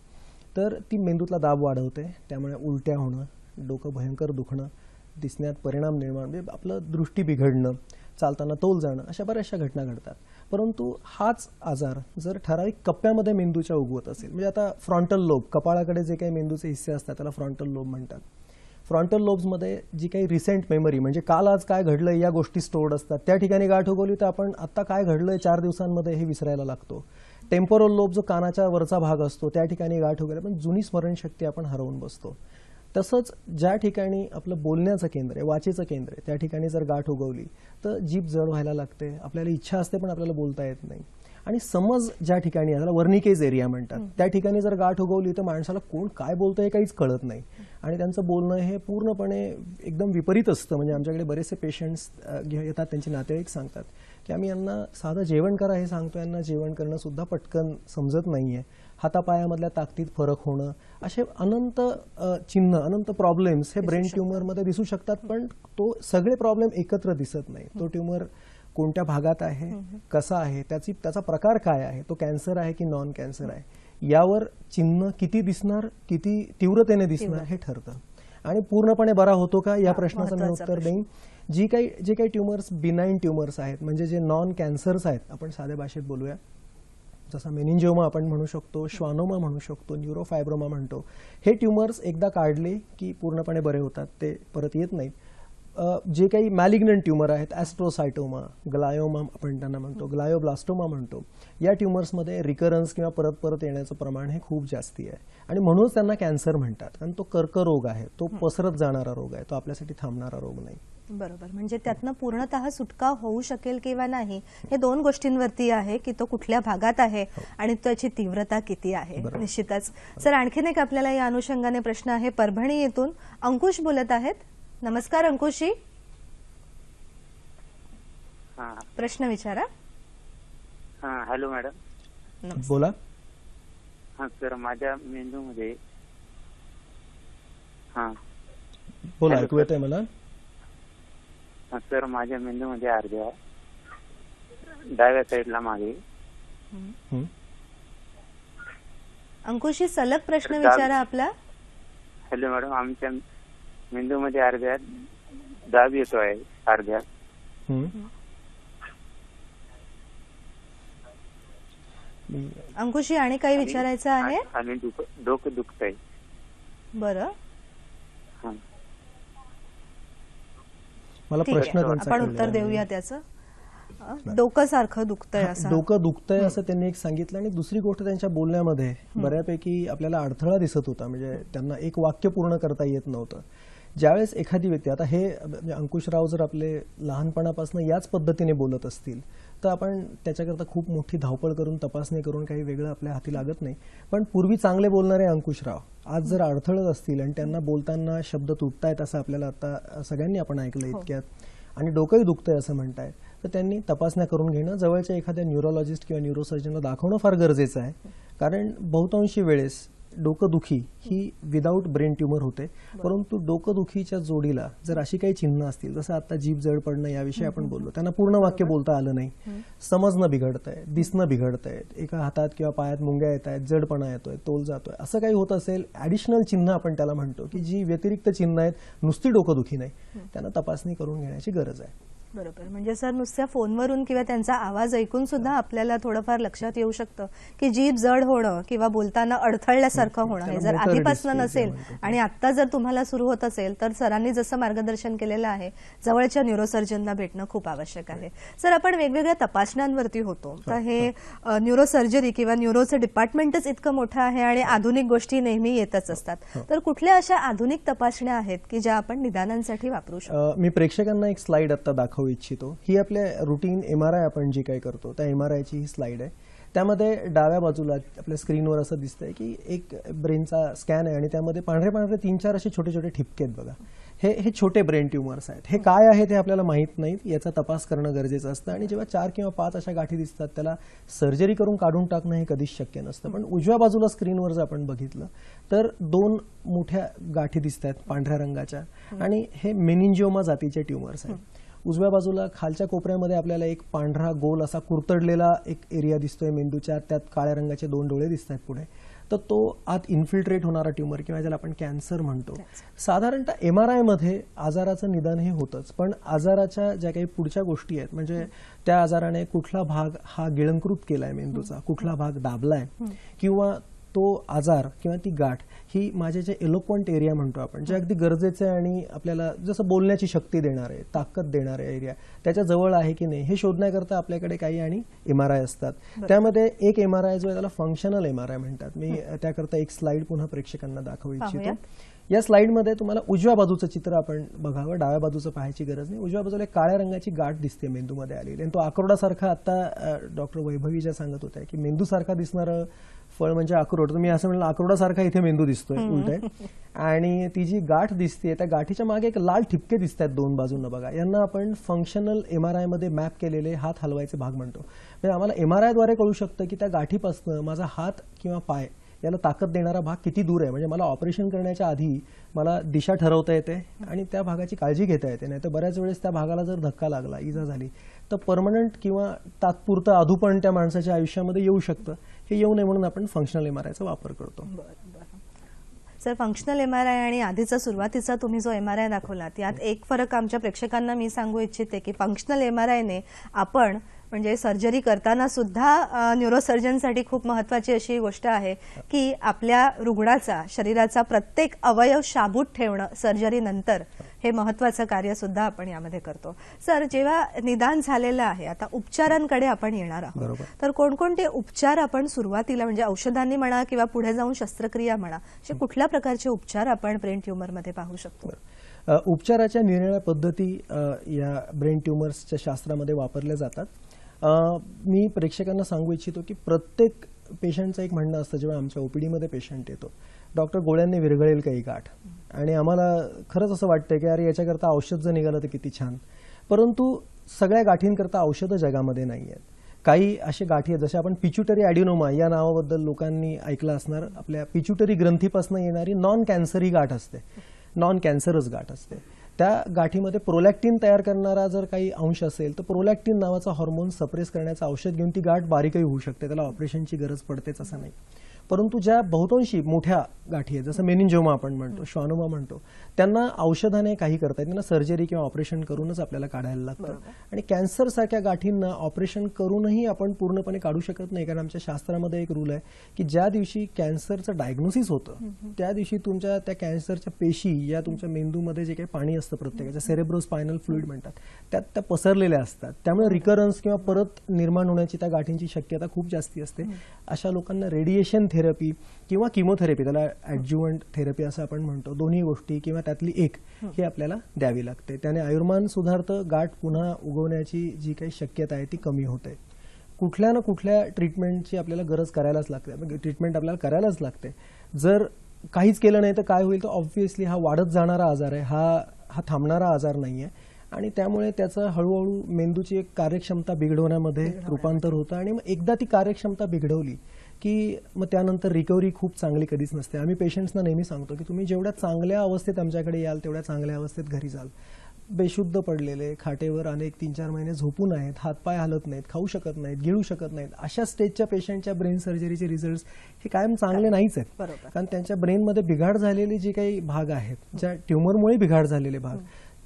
तर ती मेंदूतला दाब वाढवते, त्यामुळे उलट्या होणं, डोकं भयंकर दुखणं, दिसण्यात परिणाम निर्माण, म्हणजे आपलं दृष्टी बिघडणं, चालताना तोल जाणं, अशा बऱ्याचशा घटना घडतात. परंतु हाच आजार जर ठराविक कप्प्यामध्ये मेंदूच्या उगवत असेल, म्हणजे आता फ्रंटल लोब, कपाळाकडे जे काही मेंदूचे हिस्से असतात त्याला फ्रंटल लोब म्हणतात. फ्रंटल लोब्समध्ये जी काही रिसेंट मेमरी, म्हणजे काल आज काय घडलं या गोष्टी स्टोर्ड असतात, त्या ठिकाणी गाठ उगवली तर आपण आता काय घडलंय 4 दिवसांमध्ये हे विसरायला लागतो. टेम्पोरल लोब जो कानाच्या वरचा भाग असतो त्या ठिकाणी गाठ उगवली पण जुनी स्मरणशक्ती आपण हरवून बसतो. तसंच ज्या ठिकाणी आपलं बोलण्याचं केंद्र आहे, वाचेचं केंद्र आहे, त्या ठिकाणी जर गाठ उगवली तर जीभ जड व्हायला लागते, आपल्याला इच्छा असते पण आपल्याला बोलता येत नाही. आणि समज ज्या ठिकाणी त्याला वर्निकेज एरिया म्हणतात, त्या ठिकाणी जर गाठ उगवली तर माणसाला कोण काय बोलतं हे काहीच कळत नाही आणि त्यांचं बोलणं हे पूर्णपणे एकदम विपरीत असतं. म्हणजे आमच्याकडे बरेचसे पेशंट्स येतात, त्यांचे नातेवाईक सांगतात की आम्ही यांना साधं जेवण करा हे सांगतो, यांना जेवण करणं सुद्धा पटकन समजत नाहीये, हातापायामधल्या ताकदीत फरक होणं, असे अनंत चिन्ह, अनंत प्रॉब्लेम्स हे ब्रेन ट्यूमरमध्ये दिसू शकतात. पण तो सगळे प्रॉब्लेम एकत्र दिसत नाही. तो ट्यूमर कोणत्या भागात आहे, कसा आहे, त्याचा प्रकार काय आहे, तो कॅन्सर आहे की नॉन कॅन्सर आहे, यावर चिन्ह किती दिसणार, किती तीव्रतेने दिसणार हे ठरतं. आणि पूर्णपणे बरा होतो का या प्रश्नाचं मी उत्तर देईन. जे काही ट्यूमर्स बिनाईन ट्यूमर्स आहेत, म्हणजे जे नॉन कॅन्सर्स आहेत, आपण साध्या भाषेत बोलूया, जसा मेनिंजिओमा आपण म्हणू शकतो, श्वानोमा म्हणू शकतो, न्यूरोफायब्रोमा म्हणतो, हे ट्यूमर्स एकदा काढले की पूर्णपणे बरे होतात, ते परत येत नाहीत. जे काही मॅलिग्नंट ट्यूमर आहेत, ॲस्ट्रोसायटोमा, ग्लायोमा आपण त्यांना म्हणतो, ग्लायोब्लास्टोमा म्हणतो, या ट्यूमर्समध्ये रिकरन्स किंवा परत परत येण्याचं प्रमाण हे खूप जास्ती आहे आणि म्हणूनच त्यांना कॅन्सर म्हणतात. कारण तो कर्करोग आहे, तो पसरत जाणारा रोग आहे, तो आपल्यासाठी थांबणारा रोग नाही. बरोबर. म्हणजे त्यातनं पूर्णतः सुटका होऊ शकेल किंवा नाही हे 2 गोष्टींवरती आहे की तो कुठल्या भागात आहे आणि त्याची तीव्रता किती आहे. निश्चितच. सर, आणखीन एक आपल्याला या अनुषंगाने प्रश्न आहे. परभणी येथून अंकुश बोलत आहेत. नमस्कार अंकुशजी, प्रश्न विचारा. Hello madam. बोला. सर, माझ्या मेंदूमध्ये बोला, ऐकू येतंय मला. सर, माझ्या मेंदूमध्ये अर्ध्या डाव्या साईडला मागे. अंकुशजी, सलग प्रश्न विचारा आपला. हॅलो मॅडम, आमच्या मेंदूमध्ये अर्ध्या दाब येतो आहे, अर्ध्या. अंकुशजी, आणि काही विचारायचं आहे? आणि डोकं दुखत आहे. बरं, मला प्रश्न आपण उत्तर देऊया त्याचं. डोकं सारखं दुखतंय असं, डोकं दुखतंय असं त्यांनी एक सांगितलं. आणि दुसरी गोष्ट, त्यांच्या बोलण्यामध्ये बऱ्यापैकी आपल्याला अडथळा दिसत होता, म्हणजे त्यांना एक वाक्य पूर्ण करता येत नव्हतं. ज्यावेळेस एखादी व्यक्ती, आता हे अंकुशराव जर आपले लहानपणापासून याच पद्धतीने बोलत असतील तर आपण त्याच्याकरता खूप मोठी धावपळ करून तपासणी करून काही वेगळं आपल्या हाती लागत नाही. पण पूर्वी चांगले बोलणारे अंकुशराव आज जर अडथळत असतील आणि त्यांना बोलताना शब्द तुटतायत असं आपल्याला आता सगळ्यांनी आपण ऐकलं इतक्यात, आणि डोकंही दुखतंय असं म्हणतायत, तर त्यांनी तपासण्या करून घेणं, जवळच्या एखाद्या न्यूरोलॉजिस्ट किंवा न्यूरोसर्जनला दाखवणं फार गरजेचं आहे. कारण बहुतांशी वेळेस डोकंदुखी ही विदाऊट ब्रेन ट्यूमर होते, परंतु डोकंदुखीच्या जोडीला जर अशी काही चिन्ह असतील, जसं आता जीभ जड पडणं याविषयी आपण बोललो, त्यांना पूर्ण वाक्य बोलता आलं नाही, समजणं बिघडतंय, दिसणं बिघडतंय, एका हातात किंवा पायात मुंग्या येत आहेत, जडपणा येतोय, तोल जातोय, असं काही होत असेल, ऍडिशनल चिन्ह आपण त्याला म्हणतो की जी व्यतिरिक्त चिन्ह आहेत, नुसती डोकंदुखी नाही, त्यांना तपासणी करून घेण्याची गरज आहे. बरोबर. म्हणजे सर, नुसत्या फोनवरून किंवा त्यांचा आवाज ऐकून सुद्धा आपल्याला थोडंफार लक्षात येऊ शकतं की जीभ जड होणं किंवा बोलताना अडथळल्यासारखं होणं हे जर आधीपासून नसेल आणि आता जर तुम्हाला सुरू होत असेल तर सरांनी जसं मार्गदर्शन केलेलं आहे, जवळच्या न्यूरोसर्जनला भेटणं खूप आवश्यक आहे. सर, आपण वेगवेगळ्या तपासण्यांवरती होतो, तर हे न्यूरोसर्जरी किंवा न्यूरोचं डिपार्टमेंटच इतकं मोठं आहे आणि आधुनिक गोष्टी नेहमी येतच असतात, तर कुठल्या अशा आधुनिक तपासण्या आहेत की ज्या आपण निदानांसाठी वापरू शकतो? मी प्रेक्षकांना एक स्लाइड आता दाखवू इच्छितो. ही आपल्या रुटीन MRI आपण जी काही करतो त्या MRIची ही स्लाइड आहे. त्यामध्ये डाव्या बाजूला आपल्या स्क्रीनवर असं दिसतंय की एक ब्रेनचा स्कॅन आहे आणि त्यामध्ये पांढरे पांढरे 3-4 असे छोटे छोटे ठिपके आहेत बघा. हे छोटे ब्रेन ट्यूमर्स आहेत. हे काय आहे ते आपल्याला माहित नाहीत, याचा तपास करणं गरजेचं असतं. आणि जेव्हा 4 किंवा 5 अशा गाठी दिसतात त्याला सर्जरी करून काढून टाकणं हे कधीच शक्य नसतं. पण उजव्या बाजूला स्क्रीनवर जर आपण बघितलं तर 2 मोठ्या गाठी दिसत आहेत पांढऱ्या रंगाच्या, आणि हे मेनिंजिओमा जातीचे ट्यूमर्स आहेत. उजव्या बाजूला खालच्या कोपऱ्यामध्ये आपल्याला एक पांढरा गोल असा कुरतडलेला एक एरिया दिसतोय मेंदूच्या, त्यात काळ्या रंगाचे 2 डोळे दिसत आहेत पुढे. तर तो आत इन्फिल्ट्रेट होणारा ट्यूमर किंवा ज्याला आपण कॅन्सर म्हणतो. साधारणतः MRI मध्ये आजाराचं निदान हे होतंच, पण आजाराच्या ज्या काही पुढच्या गोष्टी आहेत म्हणजे त्या आजाराने कुठला भाग हा गिळंकृत केलाय मेंदूचा, कुठला भाग दाबलाय, किंवा तो आजार किंवा ती गाठ ही माझे जे एलोक्वंट एरिया म्हणतो आपण, जे अगदी गरजेचे आहे आणि आपल्याला जसं बोलण्याची शक्ती देणार आहे, ताकद देणार आहे एरिया, त्याच्या जवळ आहे की नाही हे शोधण्याकरता आपल्याकडे काही आणि MRI असतात. त्यामध्ये एक MRI जो आहे त्याला फंक्शनल MRI म्हणतात. मी त्याकरता एक स्लाइड पुन्हा प्रेक्षकांना दाखवू इच्छितो. या स्लाइडमध्ये तुम्हाला उजव्या बाजूचं चित्र आपण बघावं, डाव्या बाजूचं पाहायची गरज नाही. उजव्या बाजूला एक काळ्या रंगाची गाठ दिसते मेंदूमध्ये आलेली, आणि तो अक्रोडासारखा, आता डॉक्टर वैभवी ज्या सांगत होत्या की मेंदूसारखा दिसणारं फळ म्हणजे अक्रोड, तर मी असं म्हणलं अक्रोडासारखा इथे मेंदू दिसतोय उलट आहे. आणि ती जी गाठ दिसते त्या गाठीच्या मागे एक लाल ठिपके दिसत आहेत दोन बाजूंना बघा, यांना आपण फंक्शनल MRI मध्ये मॅप केलेले हात हलवायचे भाग म्हणतो. म्हणजे आम्हाला MRI द्वारे कळू शकतं की त्या गाठीपासून माझा हात किंवा पाय याला ताकद देणारा भाग किती दूर आहे. म्हणजे मला ऑपरेशन करण्याच्या आधी मला दिशा ठरवता येते आणि त्या भागाची काळजी घेता येते. नाही तर बऱ्याच वेळेस त्या भागाला जर धक्का लागला, इजा झाली, तर परमनंट किंवा तात्पुरतं अधूपण त्या माणसाच्या आयुष्यामध्ये येऊ शकतं. हे येऊ नये म्हणून आपण फंक्शनल MRIचा वापर करतो. सर, फंक्शनल MRI आणि आधीचा सुरुवातीचा तुम्ही जो MRI दाखवलात, यात एक फरक आमच्या प्रेक्षकांना मी सांगू इच्छिते की फंक्शनल MRI ने आपण म्हणजे सर्जरी करताना सुद्धा न्यूरोसर्जनसाठी खूप महत्त्वाची अशी गोष्ट आहे की आपल्या रुग्णाचा शरीराचा प्रत्येक अवयव शाबूत ठेवणं सर्जरी नंतर, हे महत्त्वाचं कार्य सुद्धा आपण यामध्ये करतो. सर, जेव्हा निदान झालेलं आहे, आता उपचारांकडे आपण येणार आहोत, तर कोणकोणते उपचार आपण सुरुवातीला म्हणजे औषधांनी म्हणा किंवा पुढे जाऊन शस्त्रक्रिया म्हणा, असे कुठल्या प्रकारचे उपचार आपण ब्रेन ट्यूमरमध्ये पाहू शकतो? उपचाराच्या निरनिराळ्या पद्धती या ब्रेन ट्यूमर्सच्या शास्त्रामध्ये वापरल्या जातात. मी प्रेक्षकांना सांगू इच्छितो की प्रत्येक पेशंटचं एक म्हणणं असतं जेव्हा आमच्या OPD मध्ये पेशंट येतो, डॉक्टर गोळ्यांनी विरघळेल का ही गाठ, आणि आम्हाला खरंच असं वाटतं की अरे याच्याकरता औषध जर निघालं तर किती छान. परंतु सगळ्या गाठींकरता औषधं जगामध्ये नाही आहेत. काही असे गाठी आहेत, जसे आपण पिच्युटरी ॲडिनोमा या नावाबद्दल लोकांनी ऐकलं असणार. आपल्या पिच्युटरी ग्रंथीपासून येणारी नॉन कॅन्सर ही गाठ असते, नॉन कॅन्सरस गाठ असते. त्या गाठीमध्ये प्रोलॅक्टिन तयार करणारा जर काही अंश असेल तर प्रोलॅक्टिन नावाचा हॉर्मोन सप्रेस करण्याचं औषध घेऊन ती गाठ बारीकही होऊ शकते, त्याला ऑपरेशनची गरज पडतेच असं नाही. परंतु ज्या बहुतांशी मोठ्या गाठी आहेत, जसं मेनिंजिओमा आपण म्हणतो, श्वानोमा म्हणतो, त्यांना औषधाने काही करता येत, त्यांना सर्जरी किंवा ऑपरेशन करूनच आपल्याला काढायला लागतं. आणि कॅन्सरसारख्या गाठींना ऑपरेशन करूनही आपण पूर्णपणे काढू शकत नाही, कारण आमच्या शास्त्रामध्ये एक रूल आहे की ज्या दिवशी कॅन्सरचं डायग्नोसिस होतं त्या दिवशी तुमच्या त्या कॅन्सरच्या पेशी या तुमच्या मेंदूमध्ये जे काही पाणी असतं प्रत्येकाच्या, सेरेब्रोस्पायनल फ्लुइड म्हणतात, त्यात त्या पसरलेल्या असतात. त्यामुळे रिकरन्स किंवा परत निर्माण होण्याची त्या गाठींची शक्यता खूप जास्ती असते. अशा लोकांना रेडिएशन थेरपी किंवा किमोथेरपी, त्याला ॲडज्युव्हंट थेरपी असं आपण म्हणतो, दोन्ही गोष्टी किंवा त्यातली एक ही आपल्याला द्यावी लागते. त्याने आयुर्मान सुधारतं, गाठ पुन्हा उगवण्याची जी काही शक्यता आहे ती कमी होते. कुठल्या ना कुठल्या ट्रीटमेंटची आपल्याला गरज करायलाच लागते, ट्रीटमेंट आपल्याला करायलाच लागते. जर काहीच केलं नाही तर काय होईल, तर ऑब्व्हियसली हा वाढत जाणारा आजार आहे, हा थांबणारा आजार नाही आहे. आणि त्यामुळे त्याचं हळूहळू मेंदूची एक कार्यक्षमता बिघडवण्यामध्ये रूपांतर होतं. आणि मग एकदा ती कार्यक्षमता बिघडवली की मग त्यानंतर रिकव्हरी खूप चांगली कधीच नसते. आम्ही पेशंट्सना नेहमी सांगतो की तुम्ही जेवढ्या चांगल्या अवस्थेत आमच्याकडे याल तेवढ्या चांगल्या अवस्थेत घरी जाल. बेशुद्ध पडलेले, खाटेवर अनेक 3-4 महिने झोपून आहेत, हातपाय हलत नाहीत, खाऊ शकत नाहीत, गिळू शकत नाहीत, अशा स्टेजच्या पेशंटच्या ब्रेन सर्जरीचे रिझल्ट हे कायम चांगले नाहीच आहेत. कारण त्यांच्या ब्रेनमध्ये बिघाड झालेले जे काही भाग आहेत, ज्या ट्यूमरमुळे बिघाड झालेले भाग,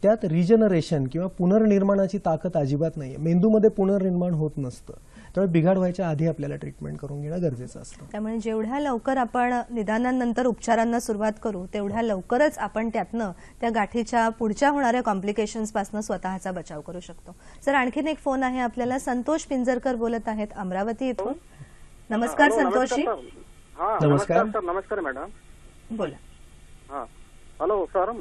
त्यात रिजनरेशन किंवा पुनर्निर्माणाची ताकद अजिबात नाहीये. मेंदूमध्ये पुनर्निर्माण होत नसतं, त्यामुळे बिघाड व्हायच्या आधी आपल्याला ट्रीटमेंट करून घेणं गरजेचं असतं. त्यामुळे जेवढ्या लवकर आपण निदानानंतर उपचारांना सुरुवात करू तेवढ्या लवकरच आपण त्यातनं त्या गाठीच्या पुढच्या होणाऱ्या कॉम्प्लिकेशन्स पासून स्वतःचा बचाव करू शकतो. सर, आणखीन एक फोन आहे आपल्याला. संतोष पिंजरकर बोलत आहेत अमरावती इथून. नमस्कार संतोषजी. नमस्कार. नमस्कार मॅडम, बोला. हॅलो सर,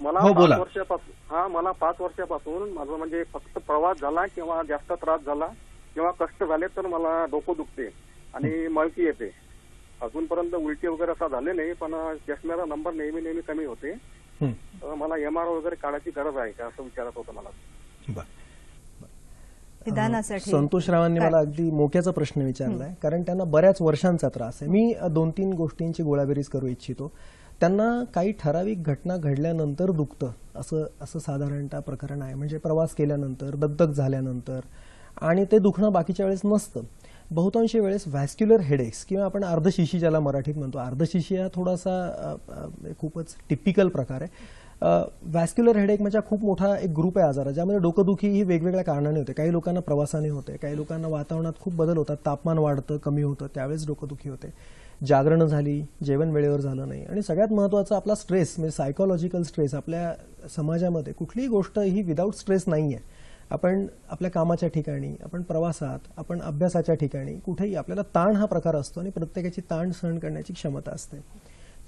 मला 5 वर्षापासून माझं म्हणजे फक्त प्रवास झाला किंवा जास्त त्रास झाला किंवा कष्ट झाले तर मला डोकं दुखते आणि मळकी येते. अजूनपर्यंत उलटी वगैरे असं झाले नाही, पण चष्म्याचा नंबर नेहमी कमी होते. मला MRI वगैरे काढायची गरज आहे का असं विचारत होतं मला. निदानासाठी संतोष रावांनी मला अगदी मोक्याचा प्रश्न विचारलाय, कारण त्यांना बऱ्याच वर्षांचा त्रास आहे. मी 2-3 गोष्टींची गोळाबेरीज करू इच्छितो. त्यांना काही ठराविक घटना घडल्यानंतर दुखतं असं साधारणतः प्रकरण आहे. म्हणजे प्रवास केल्यानंतर, दगदग झाल्यानंतर, आणि ते दुखणं बाकीच्या वेळेस नसतं. बहुतांशी वेळेस व्हॅस्क्युलर हेडेक्स किंवा आपण अर्धशिशी ज्याला मराठीत म्हणतो, अर्धशिशी हा थोडासा खूपच टिपिकल प्रकार आहे. व्हॅस्क्युलर हेडेक म्हणजे खूप मोठा एक ग्रुप आहे आजार, ज्यामध्ये डोकंदुखी ही वेगवेगळ्या कारणाने होते. काही लोकांना प्रवासाने होते, काही लोकांना वातावरणात खूप बदल होतात, तापमान वाढतं, कमी होतं, त्यावेळेस डोकंदुखी होते, जागरणं झाली, जेवण वेळेवर झालं नाही, आणि सगळ्यात महत्त्वाचं आपला स्ट्रेस म्हणजे सायकोलॉजिकल स्ट्रेस. आपल्या समाजामध्ये कुठलीही गोष्ट ही विदाऊट स्ट्रेस नाही आहे. आपण आपल्या कामाच्या ठिकाणी, आपण प्रवासात, आपण अभ्यासाच्या ठिकाणी कुठेही आपल्याला ताण हा प्रकार असतो आणि प्रत्येकाची ताण सहन करण्याची क्षमता असते.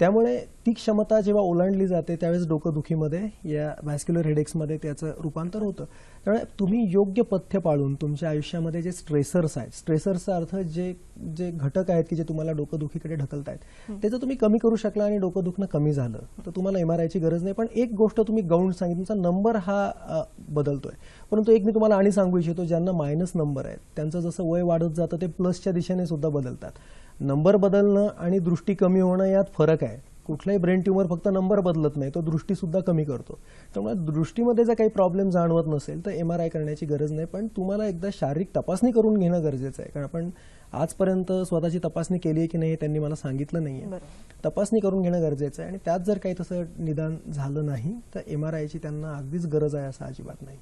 त्यामुळे ती क्षमता जेव्हा ओलांडली जाते त्यावेळेस डोकंदुखीमध्ये, या व्हॅस्क्युलर हेडेक्समध्ये त्याचं रूपांतर होतं. त्यामुळे तुम्ही योग्य पथ्य पाळून तुमच्या आयुष्यामध्ये जे स्ट्रेसर्स आहेत, स्ट्रेसर्सचा अर्थ जे जे घटक आहेत की जे तुम्हाला डोकंदुखीकडे ढकलतायत, ते जर तुम्ही कमी करू शकला आणि डोकं दुखणं कमी झालं तर तुम्हाला MRIची गरज नाही. पण एक गोष्ट तुम्ही गौण सांगितली, तुमचा नंबर हा बदलतोय. परंतु एक मी तुम्हाला आणि सांगू इच्छितो, ज्यांना मायनस नंबर आहेत त्यांचं जसं वय वाढत जातं ते प्लसच्या दिशेने सुद्धा बदलतात. नंबर बदलणं आणि दृष्टी कमी होणं यात फरक आहे. कुठलाही ब्रेन ट्यूमर फक्त नंबर बदलत नाही, तो दृष्टी सुद्धा कमी करतो. त्यामुळे दृष्टीमध्ये जर काही प्रॉब्लेम जाणवत नसेल तर MRI करण्याची गरज नाही. पण तुम्हाला एकदा शारीरिक तपासणी करून घेणं गरजेचं आहे, कारण आपण आजपर्यंत स्वतःची तपासणी केली आहे की नाही हे त्यांनी मला सांगितलं नाहीये. तपासणी करून घेणं गरजेचं आहे, आणि त्यात जर काही तसं निदान झालं नाही तर MRIची त्यांना अगदीच गरज आहे असं अजिबात नाही.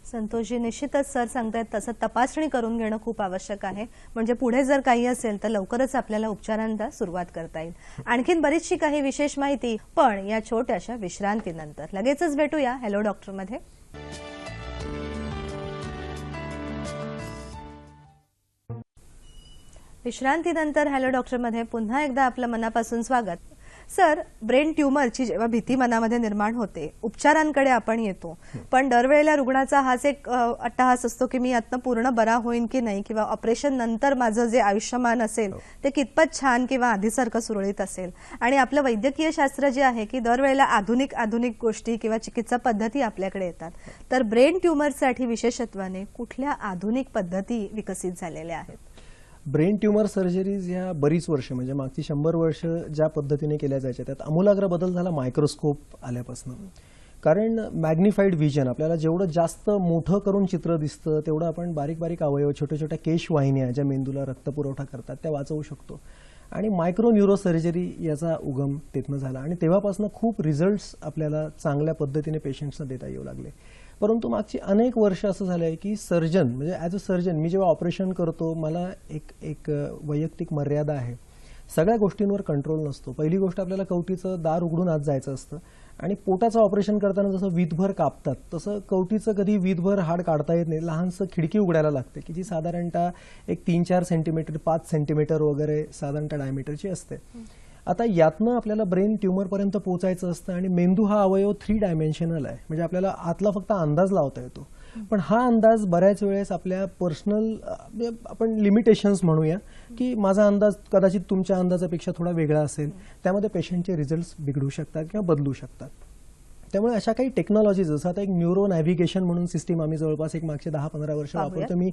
संतोषजी, निश्चितच सर सांगतायत तसं तपासणी करून घेणं खूप आवश्यक आहे, म्हणजे पुढे जर काही असेल तर लवकरच आपल्याला उपचारांना सुरुवात करता येईल. आणखीन बरीचशी काही विशेष माहिती पण या छोट्याशा विश्रांतीनंतर. लगेचच भेटूया हॅलो डॉक्टरमध्ये. विश्रांतीनंतर हॅलो डॉक्टरमध्ये पुन्हा एकदा आपलं मनापासून स्वागत. सर, ब्रेन ट्यूमरची जेव्हा भीती मनामध्ये निर्माण होते, उपचारांकडे आपण येतो, पण दरवेळेला रुग्णाचा हाच एक अट्टहास असतो की मी यातनं पूर्ण बरा होईन की नाही, किंवा ऑपरेशन नंतर माझं जे आयुष्यमान असेल ते कितपत छान किंवा आधीसारखं सुरळीत असेल. आणि आपलं वैद्यकीय शास्त्र जे आहे की दरवेळेला आधुनिक गोष्टी किंवा चिकित्सा पद्धती आपल्याकडे येतात, तर ब्रेन ट्यूमरसाठी विशेषत्वाने कुठल्या आधुनिक पद्धती विकसित झालेल्या आहेत? ब्रेन ट्यूमर सर्जरीज ह्या बरीच वर्ष म्हणजे मागची 100 वर्ष ज्या पद्धतीने केल्या जायच्या त्यात आमूलाग्र बदल झाला मायक्रोस्कोप आल्यापासून. कारण मॅग्निफाईड व्हिजन, आपल्याला जेवढं जास्त मोठं करून चित्र दिसतं तेवढं आपण बारीक बारीक अवयव, छोट्या छोट्या केशवाहिन्या ज्या मेंदूला रक्तपुरवठा करतात त्या वाचवू शकतो. आणि मायक्रो न्यूरो सर्जरी याचा उगम तिथनं झाला, आणि तेव्हापासून खूप रिझल्ट्स आपल्याला चांगल्या पद्धतीने पेशंट्सना देता येऊ लागले. परंतु मागची अनेक वर्ष असं झालं आहे की सर्जन म्हणजे ॲज अ सर्जन मी जेव्हा ऑपरेशन करतो मला एक वैयक्तिक मर्यादा आहे. सगळ्या गोष्टींवर कंट्रोल नसतो. पहिली गोष्ट, आपल्याला कवटीचं दार उघडून आत जायचं असतं, आणि पोटाचं ऑपरेशन करताना जसं वीतभर कापतात तसं कवटीचं कधी वीतभर हाड काढता येत नाही. लहानसं खिडकी उघडायला लागते की जी साधारणतः एक 3-4 सेंटीमीटर 5 सेंटीमीटर वगैरे साधारणतः डायमीटरची असते. आता यातनं आपल्याला ब्रेन ट्यूमरपर्यंत पोहोचायचं असतं, आणि मेंदू हा अवयव 3 डायमेन्शनल आहे, म्हणजे आपल्याला आतला फक्त अंदाज लावता येतो. पण हा अंदाज बऱ्याच वेळेस आपल्या पर्सनल आपण लिमिटेशन्स म्हणूया की माझा अंदाज कदाचित तुमच्या अंदाजापेक्षा थोडा वेगळा असेल, त्यामध्ये पेशंटचे रिझल्ट्स बिघडू शकतात किंवा बदलू शकतात. त्यामुळे अशा काही टेक्नॉलॉजी, जसं आता एक न्यूरो नॅव्हिगेशन म्हणून सिस्टीम आम्ही जवळपास एक मागचे 10-15 वर्ष वापरतो. मी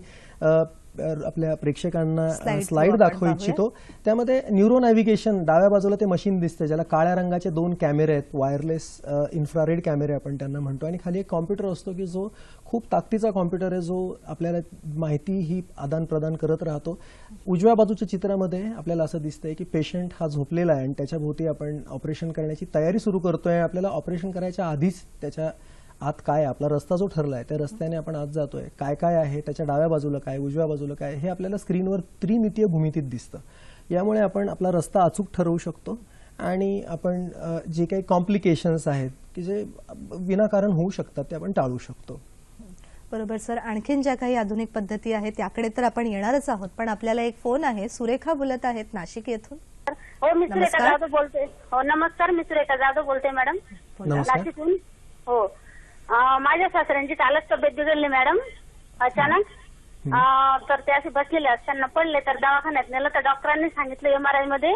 आपल्या प्रेक्षकांना स्लाइड दाखवू इच्छितो. त्यामध्ये न्यूरो नॅव्हिगेशन, डाव्या बाजूला ते मशीन दिसते ज्याला काळ्या रंगाचे 2 कॅमेरे आहेत, वायरलेस इन्फ्रारेड कॅमेरे आपण त्यांना म्हणतो, आणि खाली एक कॉम्प्युटर असतो की जो खूप ताकदीचा कॉम्प्युटर आहे, जो आपल्याला माहिती ही आदान प्रदान करत राहतो. उजव्या बाजूच्या चित्रामध्ये आपल्याला असं दिसतंय की पेशंट हा झोपलेला आहे आणि त्याच्या भोवती आपण ऑपरेशन करण्याची तयारी सुरू करतोय. आपल्याला ऑपरेशन करायच्या आधीच त्याच्या आत काय, आपला रस्ता जो ठरलाय त्या रस्त्याने आपण आत जातोय, काय काय आहे, त्याच्या डाव्या बाजूला काय, उजव्या बाजूला काय, हे आपल्याला स्क्रीनवर त्रिमितीय भूमितीत दिसतं. यामुळे आपण आपला रस्ता अचूक ठरवू शकतो, आणि आपण जे काही कॉम्प्लिकेशन्स आहेत की जे विनाकारण होऊ शकतात ते आपण टाळू शकतो. बरोबर सर. आणखीन ज्या काही आधुनिक पद्धती आहेत त्याकडे तर आपण येणारच आहोत, पण आपल्याला एक फोन आहे. सुरेखा बोलत आहेत नाशिक येथून. हो, मी सुरेखा जाधव बोलते. हो, नमस्कार. मी सुरेखा जाधव बोलते मॅडम, नाशिकहून. हो, माझ्या सासऱ्यांची कालच तब्येत बिघडली मॅडम अचानक. तर ते असे बसलेले असताना पडले, तर दवाखान्यात नेलं तर डॉक्टरांनी सांगितलं MRI मध्ये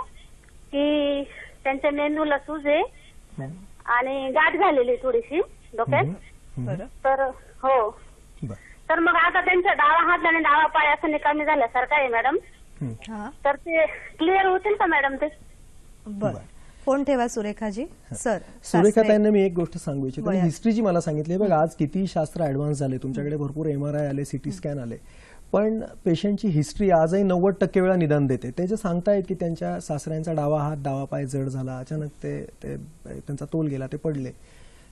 की त्यांच्या मेंदूला सूज आहे आणि गाठ झालेली थोडीशी डोक्यात. तर हो, तर मग आता त्यांचा डावा हात आणि डावा पाय असं निकामी झाल्यासारखं आहे मॅडम. तर ते क्लिअर होतील का मॅडम ते? बरं, फोन ठेवा सुरेखाजी. सर, सुरेखाताईंना मी एक गोष्ट सांगू इच्छितो. हिस्ट्री जी मला सांगितली, बघा आज किती शास्त्र ऍडव्हान्स झाले, तुमच्याकडे भरपूर MRI आले, CT स्कॅन आले, पण पेशंटची हिस्ट्री आजही 90% वेळा निदान देते. ते जे सांगतायत की त्यांच्या सासऱ्यांचा डावा हात डावा पाय जड झाला, अचानक ते त्यांचा तोल गेला, ते पडले,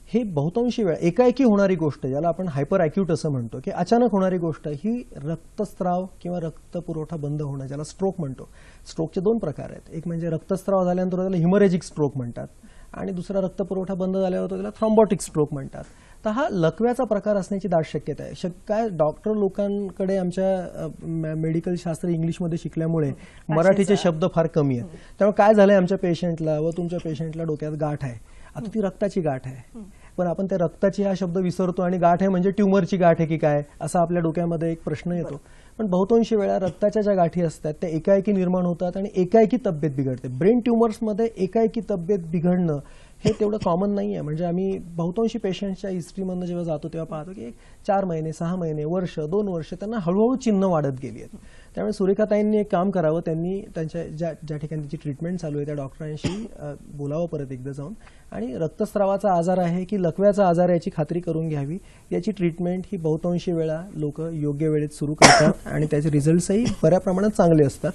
हे बहुतांशी वेळा एकाएकी होणारी गोष्ट, ज्याला आपण हायपर ॲक्यूट असं म्हणतो, की अचानक होणारी गोष्ट, ही रक्तस्राव किंवा रक्तपुरवठा बंद होणं, ज्याला स्ट्रोक म्हणतो. स्ट्रोकचे 2 प्रकार आहेत. एक म्हणजे रक्तस्राव झाल्यानंतर त्याला हिमोरेजिक स्ट्रोक म्हणतात, आणि दुसरा रक्तपुरवठा बंद झाल्यावर त्याला थ्रॉम्बोटिक स्ट्रोक म्हणतात. तर हा लकव्याचा प्रकार असण्याची दाट शक्यता आहे. काय डॉक्टर लोकांकडे आमच्या मेडिकल शास्त्र इंग्लिशमध्ये शिकल्यामुळे मराठीचे शब्द फार कमी आहेत. त्यामुळे काय झालंय, आमच्या पेशंटला व तुमच्या पेशंटला डोक्यात गाठ आहे. आता ती रक्ताची गाठ आहे, पण आपण त्या रक्ताची हा शब्द विसरतो आणि गाठ आहे म्हणजे ट्युमरची गाठ आहे की काय, असा आपल्या डोक्यामध्ये एक प्रश्न येतो. पण बहुतांशी वेळा रक्ताच्या ज्या गाठी असतात त्या एकाएकी निर्माण होतात आणि एकाएकी तब्येत बिघडते. ब्रेन ट्युमर्समध्ये एकाएकी तब्येत बिघडणं हे तेवढं कॉमन नाही आहे. म्हणजे आम्ही बहुतांशी पेशंटच्या हिस्ट्रीमधनं जेव्हा जातो तेव्हा पाहतो की 4 महिने, 6 महिने, वर्ष, 2 वर्ष त्यांना हळूहळू चिन्ह वाढत गेली आहेत. त्यामुळे सुरेखाताईंनी एक काम करावं, त्यांनी त्यांच्या ज्या ठिकाणी त्याची ट्रीटमेंट चालू आहे त्या डॉक्टरांशी बोलावं परत एकदा जाऊन, आणि रक्तस्रावाचा आजार आहे की लकव्याचा आजार आहे याची खात्री करून घ्यावी. याची ट्रीटमेंट ही बहुतांशी वेळा लोक योग्य वेळेत सुरू करतात आणि त्याचे रिझल्ट्सही बऱ्या प्रमाणात चांगले असतात.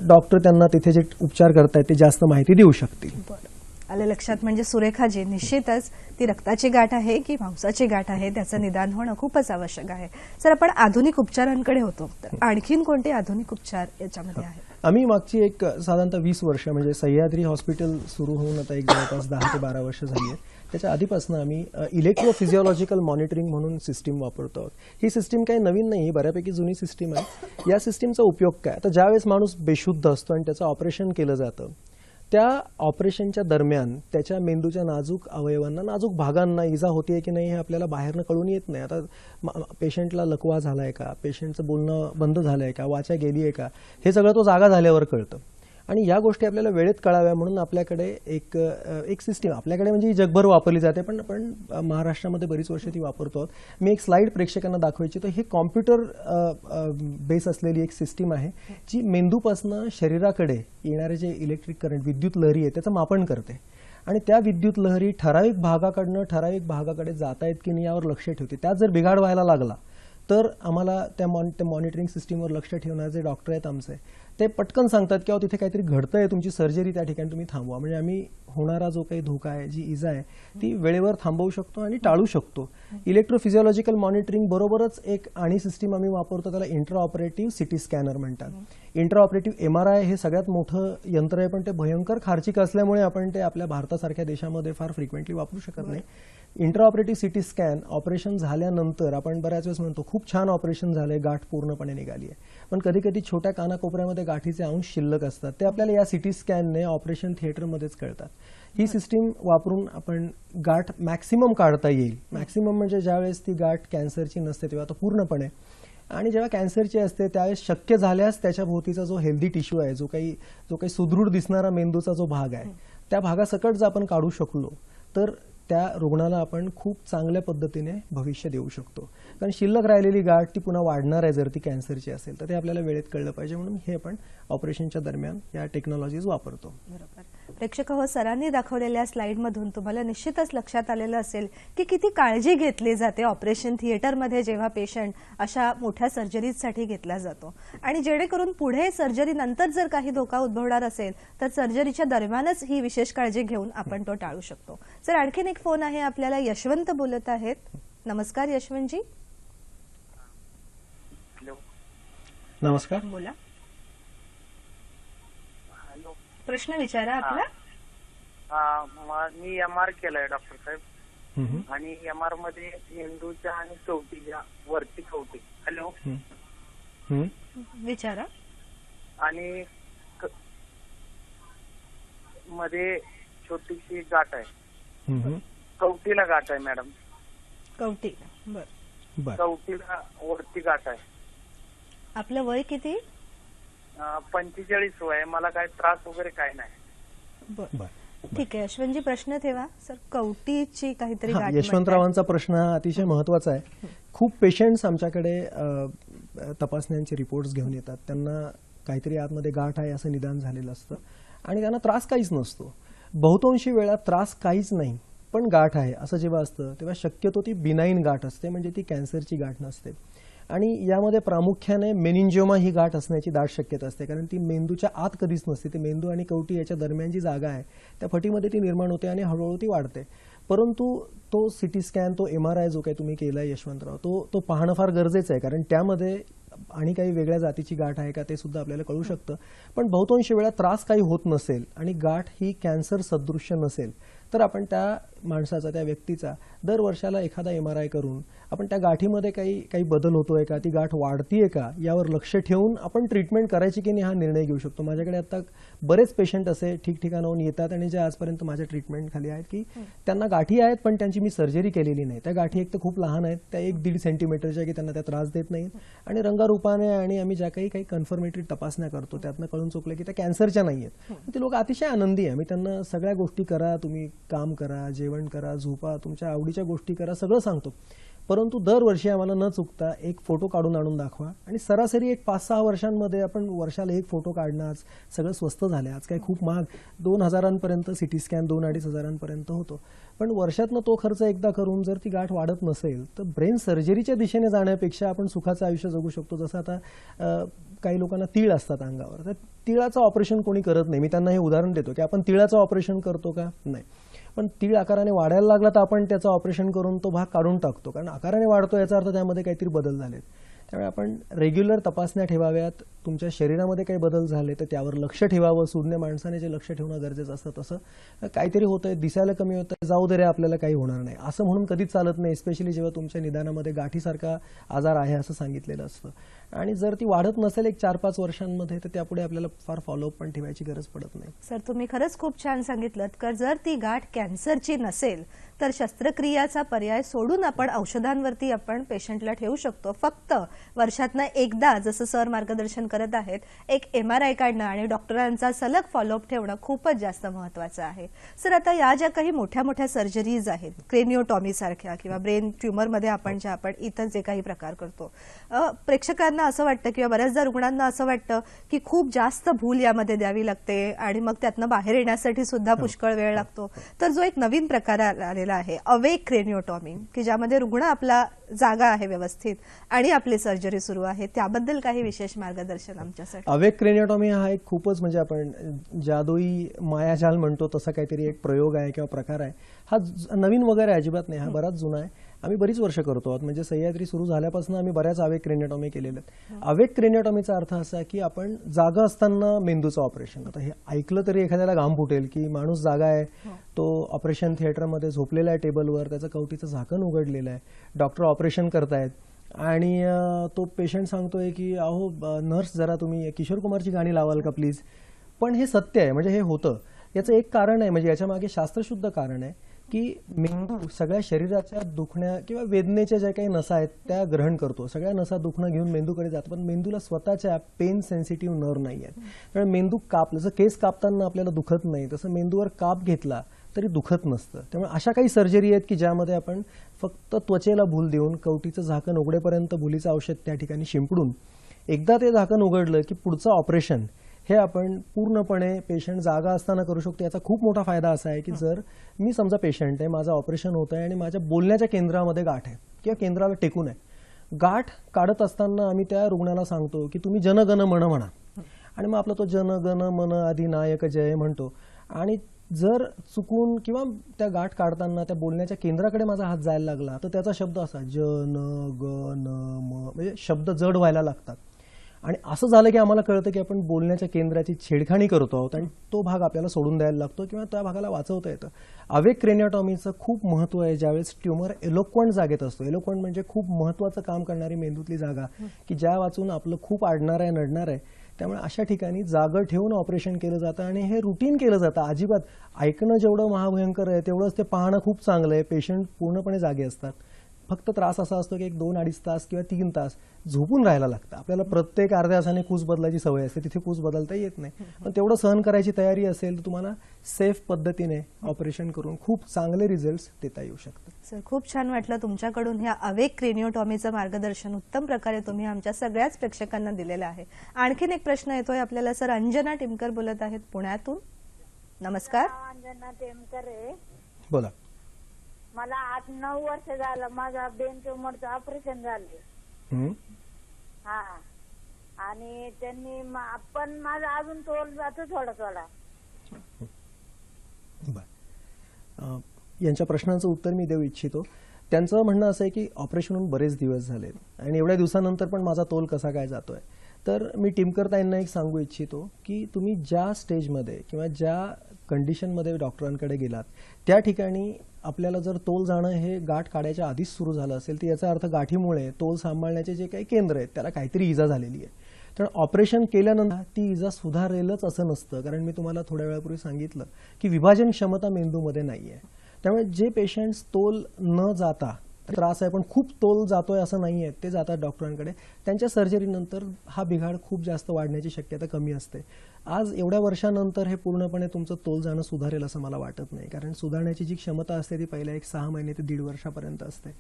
डॉक्टर त्यांना तिथे जे उपचार करतायत ते जास्त माहिती देऊ शकतील. आलं लक्षात. म्हणजे सुरेखाजी, निश्चितच ती रक्ताची गाठ आहे की मांसाची गाठ आहे त्याचं निदान होणं खूपच आवश्यक आहे. सर, आपण आधुनिक उपचारांकडे होतो, तर आणखीन कोणते आधुनिक उपचार याच्यामध्ये आहेत? आम्ही मागची एक साधारणतः 20 वर्ष, म्हणजे सह्याद्री हॉस्पिटल सुरू होऊन आता एक जवळपास 10 ते 12 वर्ष झाली आहेत. त्याच्या आधीपासून आम्ही इलेक्ट्रोफिजिओलॉजिकल मॉनिटरिंग म्हणून सिस्टीम वापरतो आहोत. ही सिस्टीम काही नवीन नाही, ही बऱ्यापैकी जुनी सिस्टीम आहे. या सिस्टीमचा उपयोग काय, तर ज्यावेळेस माणूस बेशुद्ध असतो आणि त्याचं ऑपरेशन केलं जातं, त्या ऑपरेशनच्या दरम्यान त्याच्या मेंदूच्या नाजूक अवयवांना, नाजूक भागांना इजा होतीये की नाही हे आपल्याला बाहेरनं कळून येत नाही. आता पेशंटला लकवा झालाय का, पेशंटचं बोलणं बंद झालंय का, वाचा गेली आहे का, हे सगळं तो जागा झाल्यावर कळतं. आणि या गोष्टी आपल्याला वेळेत कळाव्या म्हणून आपल्याकडे एक सिस्टीम, आपल्याकडे म्हणजे ही जगभर वापरली जाते, पण आपण महाराष्ट्रामध्ये बरीच वर्ष ती वापरतो आहोत. मी एक स्लाइड प्रेक्षकांना दाखवायची. तर हे कॉम्प्युटर बेस असलेली एक सिस्टीम आहे जी मेंदूपासून शरीराकडे येणारे जे इलेक्ट्रिक करंट, विद्युत लहरी आहे, त्याचं मापन करते. आणि त्या विद्युत लहरी ठराविक भागाकडनं ठराविक भागाकडे जात आहेत की नाही यावर लक्ष ठेवते. त्यात जर बिघाड व्हायला लागला तर आम्हाला त्या मॉनिटरिंग सिस्टीमवर लक्ष ठेवणारे जे डॉक्टर आहेत आमचे, ते पटकन सांगतात की तिथे काहीतरी घडतंय, तुमची सर्जरी त्या ठिकाणी तुम्ही थांबवा. म्हणजे आम्ही होणारा जो काही धोका आहे, जी इजा आहे, ती वेळेवर थांबवू शकतो आणि टाळू शकतो. इलेक्ट्रोफिजिओलॉजिकल मॉनिटरिंग बरोबरच एक आणि सिस्टीम आम्ही वापरतो, त्याला इंट्राऑपरेटिव्ह सिटी स्कॅनर म्हणतात. इंट्राऑपरेटिव्ह MRI हे सगळ्यात मोठं यंत्र आहे, पण ते भयंकर खर्चिक असल्यामुळे आपण ते आपल्या भारतासारख्या देशामध्ये फार फ्रिक्वेंटली वापरू शकत नाही. इंट्राऑपरेटिव्ह सिटी स्कॅन ऑपरेशन झाल्यानंतर आपण बऱ्याच वेळेस म्हणतो खूप छान ऑपरेशन झालंय, गाठ पूर्णपणे निघाली आहे, पण कधी कधी छोट्या कानाकोपऱ्यामध्ये गाठीचे अंश शिल्लक असतात, ते आपल्याला या सिटी स्कॅनने ऑपरेशन थिएटरमध्येच कळतात. ही सिस्टीम वापरून आपण गाठ मॅक्सिमम काढता येईल. मॅक्सिमम म्हणजे ज्यावेळेस ती गाठ कॅन्सरची नसते तेव्हा तो पूर्णपणे, आणि जेव्हा कॅन्सरची असते त्यावेळेस शक्य झाल्यास त्याच्या भोवतीचा जो हेल्दी टिश्यू आहे, जो काही सुदृढ दिसणारा मेंदूचा जो भाग आहे, त्या भागासकट जर आपण काढू शकलो तर त्या रुग्णाला आपण खूप चांगल्या पद्धतीने भविष्य देऊ शकतो. कारण शिल्लक राहिलेली गाठ ती पुन्हा वाढणार आहे जर ती कॅन्सरची असेल, तर ते आपल्याला वेळेत कळलं पाहिजे. म्हणून हे आपण ऑपरेशनच्या दरम्यान या टेक्नॉलॉजीज वापरतो. बरोबर. प्रेक्षक हो, सरांनी दाखवलेल्या स्लाइडमधून तुम्हाला निश्चितच लक्षात आलेलं असेल की किती काळजी घेतली जाते ऑपरेशन थिएटरमध्ये जेव्हा पेशंट अशा मोठ्या सर्जरीसाठी घेतला जातो, आणि जेणेकरून पुढे सर्जरी नंतर जर काही धोका उद्भवणार असेल तर सर्जरीच्या दरम्यानच ही विशेष काळजी घेऊन आपण तो टाळू शकतो. सर, आणखीन एक फोन आहे आपल्याला. यशवंत बोलत आहेत. नमस्कार यशवंतजी. नमस्कार, बोला, प्रश्न विचारा आपला. मी MR केलाय डॉक्टर साहेब, आणि MR मध्ये मेंदूच्या आणि चौथीच्या वरती कवटी. हॅलो, विचारा. आणि मध्ये छोटीशी गाठ आहे, कवटीला गाठ आहे मॅडम. कवटी, बर. कवटीला वरती गाठ आहे. आपलं वय किती? 45 वय. मला काय त्रास वगैरे काय नाही. बर, ठीक आहे. यशवंतजी, प्रश्न ठेवा. सर, कवटीची काहीतरी गाठ. यशवंतरावांचा प्रश्न अतिशय महत्वाचा आहे. खूप पेशंट्स आमच्याकडे तपासण्यांचे रिपोर्ट्स घेऊन येतात. त्यांना काहीतरी आतमध्ये गाठ आहे असं निदान झालेलं असतं आणि त्यांना त्रास काहीच नसतो. बहुतांशी वेळा त्रास काहीच नाही पण गाठ आहे असं जेव्हा असतं तेव्हा शक्यतो ती बिनाईन गाठ असते, म्हणजे ती कॅन्सरची गाठ नसते. आणि यामध्ये प्रामुख्याने मेनिंजिओमा ही गाठ असण्याची दाट शक्यता असते, कारण ती मेंदूच्या आत कधीच नसते. ती मेंदू आणि कवटी याच्या दरम्यान जी जागा आहे त्या फटीमध्ये ती निर्माण होते आणि हळूहळू ती वाढते. परंतु तो सिटी स्कॅन, तो MRI जो काही तुम्ही केलाय यशवंतराव, तो पाहणं फार गरजेचं आहे, कारण त्यामध्ये आणि काही वेगळ्या जातीची गाठ आहे का ते सुद्धा आपल्याला कळू शकतं. पण बहुतांश वेळा त्रास काही होत नसेल आणि गाठ ही कॅन्सर सदृश्य नसेल तर आपण त्या माणसाचा, त्या व्यक्तीचा दर वर्षाला एखादा MRI करून आपण त्या गाठीमध्ये काही बदल होतोय का, ती गाठ वाढतीये का यावर लक्ष ठेवून आपण ट्रीटमेंट करायची की नाही हा निर्णय घेऊ शकतो. माझ्याकडे आता बरेच पेशंट असे ठिकठिकाणाहून येतात आणि जे आजपर्यंत माझ्या ट्रीटमेंट खाली आहेत की त्यांना गाठी आहेत पण त्यांची मी सर्जरी केलेली नाही. त्या गाठी एक तर खूप लहान आहेत, त्या 1-1.5 सेंटीमीटरच्या, की त्यांना त्या त्रास देत नाहीत आणि रंगारूपाने आणि आम्ही ज्या काही कन्फर्मेटरी तपासण्या करतो त्यातनं कळून चुकलं की त्या कॅन्सरच्या नाही आहेत. ते लोक अतिशय आनंदी आहे. मी त्यांना सगळ्या गोष्टी करा, तुम्ही काम करा, जेवण करा, झोपा, तुमच्या आवडीच्या गोष्टी करा, सगळं सांगतो. परंतु दरवर्षी आम्हाला न चुकता एक फोटो काढून आणून दाखवा आणि सरासरी एक 5-6 वर्षांमध्ये आपण वर्षाला एक फोटो काढणं, आज सगळं स्वस्त झालं. आज काय खूप महाग, 2,000 सिटी स्कॅन 2-2.5 होतो. पण वर्षातनं तो खर्च एकदा करून जर ती गाठ वाढत नसेल तर ब्रेन सर्जरीच्या दिशेने जाण्यापेक्षा आपण सुखाचं आयुष्य जगू शकतो. जसं आता काही लोकांना तीळ असतात अंगावर, तर तिळाचं ऑपरेशन कोणी करत नाही. मी त्यांना हे उदाहरण देतो की आपण तिळाचं ऑपरेशन करतो का, नाही. पण तीळ आकाराने वाढायला लागला तर आपण त्याचं ऑपरेशन करून तो भाग काढून टाकतो, कारण आकाराने वाढतो याचा अर्थ त्यामध्ये काहीतरी बदल झालेत. त्यामुळे आपण रेग्युलर तपासण्या ठेवाव्यात. तुमच्या शरीरामध्ये काही बदल झाले तर त्यावर लक्ष ठेवावं. सुज्ञ माणसाने जे लक्ष ठेवणं गरजेचं असतं, तसं काहीतरी होतंय, दिसायला कमी होतंय, जाऊ दे रे आपल्याला काही होणार नाही असं म्हणून कधीच चालत नाही. स्पेशली जेव्हा तुमच्या निदानामध्ये गाठीसारखा आजार आहे असं सांगितलेलं असतं. आणि जर ती वाढत नसेल एक 4-5 वर्षांमध्ये तर त्यापुढे आपल्याला फार फॉलोअप पण ठेवायची गरज पडत नाही. सर, तुम्ही खरंच खूप छान सांगितलं की जर ती गाठ कॅन्सरची नसेल तर शस्त्रक्रियाचा पर्याय सोडून आपण औषधांवरती आपण पेशंटला ठेवू शकतो. फक्त वर्षातनं एकदा, जसं सर मार्गदर्शन करत आहेत, एक MRI काढणं आणि डॉक्टरांचा सलग फॉलोअप ठेवणं खूपच जास्त महत्वाचं आहे. सर, आता या ज्या काही मोठ्या मोठ्या सर्जरीज आहेत, क्रेनिओटॉमी सारख्या किंवा ब्रेन ट्युमरमध्ये आपण इतर जे काही प्रकार करतो, प्रेक्षकांना असं वाटतं किंवा बऱ्याचदा रुग्णांना असं वाटतं की खूप जास्त भूल यामध्ये द्यावी लागते आणि मग त्यातनं बाहेर येण्यासाठी सुद्धा पुष्कळ वेळ लागतो. तर जो एक नवीन प्रकार आलेला आहे अवेक क्रेनिओटॉमी, की ज्यामध्ये रुग्ण आपला जागा आहे व्यवस्थित आणि आपली सर्जरी सुरू आहे, त्याबद्दल काही विशेष मार्गदर्शन आमच्यासाठी? अवेक क्रेनिओटॉमी हा एक खूपच, म्हणजे आपण जादुई मायाजाल म्हणतो तसा काहीतरी एक प्रयोग आहे किंवा प्रकार आहे. हा नवीन वगैरे अजिबात नाही, हा बराच जुना आहे. आम्ही बरीच वर्ष करतो आहोत. म्हणजे सह्याद्री सुरू झाल्यापासून आम्ही बऱ्याच अवेक क्रेनिओटॉमी केलेले आहेत. अवेक क्रेनिओटॉमीचा अर्थ असा की आपण जागा असताना मेंदूचं ऑपरेशन. आता हे ऐकलं तरी एखाद्याला घाम फुटेल की माणूस जागा आहे, तो ऑपरेशन थिएटरमध्ये झोपलेला आहे टेबलवर, त्याचं कवटीचं झाकण उघडलेलं आहे, डॉक्टर ऑपरेशन करतायत आणि तो पेशंट सांगतोय की अहो नर्स, जरा तुम्ही किशोर कुमारची गाणी लावाल का प्लीज. पण हे सत्य आहे, म्हणजे हे होतं. याचं एक कारण आहे, म्हणजे याच्या मागे शास्त्रशुद्ध कारण आहे की मेंदू सगळ्या शरीराच्या दुखण्या किंवा वेदनेच्या ज्या काही नसा आहेत त्या ग्रहण करतो. सगळ्या नसा दुखणं घेऊन मेंदूकडे जातो, पण मेंदूला स्वतःच्या पेन सेन्सिटिव्ह नर्व नाही आहेत. त्यामुळे मेंदू जसं केस कापताना आपल्याला दुखत नाही तसं मेंदूवर काप घेतला तरी दुखत नसतं. त्यामुळे अशा काही सर्जरी आहेत की ज्यामध्ये आपण फक्त त्वचेला भूल देऊन कवटीचं झाकण उघडेपर्यंत भुलीचं औषध त्या ठिकाणी शिंपडून एकदा ते झाकण उघडलं की पुढचं ऑपरेशन हे आपण पूर्णपणे पेशंट जागा असताना करू शकतो. याचा खूप मोठा फायदा असा आहे की जर मी समजा पेशंट आहे, माझं ऑपरेशन होत आहे आणि माझ्या बोलण्याच्या केंद्रामध्ये गाठ आहे किंवा केंद्राला टेकून आहे, गाठ काढत असताना आम्ही त्या रुग्णाला सांगतो की तुम्ही जनगण मन म्हणा आणि मग आपला तो जनगण मन अधिनायक जय म्हणतो. आणि जर चुकून किंवा त्या गाठ काढताना त्या बोलण्याच्या केंद्राकडे माझा हात जायला लागला तर त्याचा शब्द असा जन गण म, म्हणजे शब्द जड व्हायला लागतात. आणि असं झालं की आम्हाला कळतं की आपण बोलण्याच्या केंद्राची छेडखाणी करतो आहोत आणि तो भाग आपल्याला सोडून द्यायला लागतो किंवा त्या भागाला वाचवता येतं. अवेक क्रेनिओटॉमीचं खूप महत्त्व आहे ज्यावेळेस ट्युमर एलोक्वंट जागेत असतो. एलोक्वंट म्हणजे खूप महत्त्वाचं काम करणारी मेंदूतली जागा की ज्या वाचून आपलं खूप आडणार आहे, नडणार आहे. त्यामुळे अशा ठिकाणी जागा ठेवून ऑपरेशन केलं जातं आणि हे रुटीन केलं जातं. अजिबात ऐकणं जेवढं महाभयंकर आहे तेवढंच ते पाहणं खूप चांगलं आहे. पेशंट पूर्णपणे जागे असतात. फक्त त्रास असा असतो की 2-2.5 तास किंवा 3 तास झोपून राहायला लागतं. आपल्याला प्रत्येक अर्ध्या तासाने कूस बदलायची सवय असते, तिथे कूस बदलता येत नाही. पण तेवढं सहन करायची तयारी असेल तर तुम्हाला सेफ पद्धतीने ऑपरेशन करून खूप चांगले रिझल्ट्स देता येऊ शकतात. सर, खूप छान वाटलं तुमच्याकडून ह्या अवेक क्रेनिओटॉमीचं मार्गदर्शन उत्तम प्रकारे तुम्ही आमच्या सगळ्याच प्रेक्षकांना दिलेलं आहे. आणखीन एक प्रश्न येतोय आपल्याला. सर, अंजना टिमकर बोलत आहेत पुण्यातून. नमस्कार. अंजना टेमकर आहे. बोला. मला 8-9 वर्ष झालं माझा ब्रेन ट्युमरचं ऑपरेशन झालं. हा आणि त्यांनी पण माझा अजून तोल जातो थोडा थोडा. बरं, यांच्या प्रश्नांचं उत्तर मी देऊ इच्छितो. त्यांचं म्हणणं असं आहे की ऑपरेशन होऊन बरेच दिवस झाले आणि एवढ्या दिवसानंतर पण माझा तोल कसा काय जातोय. तर मी टीमकर्त्यांना एक सांगू इच्छितो की तुम्ही ज्या स्टेजमध्ये किंवा ज्या कंडिशनमध्ये डॉक्टरांकडे गेलात त्या ठिकाणी आपल्याला जर तोल जाणं हे गाठ काढायच्या आधीच सुरू झालं असेल तर याचा अर्थ गाठीमुळे तोल सांभाळण्याचे जे काही केंद्र आहेत त्याला काहीतरी इजा झालेली आहे. तर ऑपरेशन केल्यानंतर ती इजा सुधारेलच असं नसतं, कारण मी तुम्हाला थोड्या वेळापूर्वी सांगितलं की विभाजन क्षमता मेंदूमध्ये नाही आहे. त्यामुळे जे पेशंट्स तोल न जाता त्रास आहे पण खूप तोल जातोय असं नाही आहे ते जातात डॉक्टरांकडे, त्यांच्या सर्जरीनंतर हा बिघाड खूप जास्त वाढण्याची शक्यता कमी असते. आज एवढ्या वर्षानंतर हे पूर्णपणे तुमचं तोल जाणं सुधारेल असं मला वाटत नाही, कारण सुधारण्याची जी क्षमता असते ती पहिल्या 6 महिने ते 1.5 वर्षापर्यंत असते.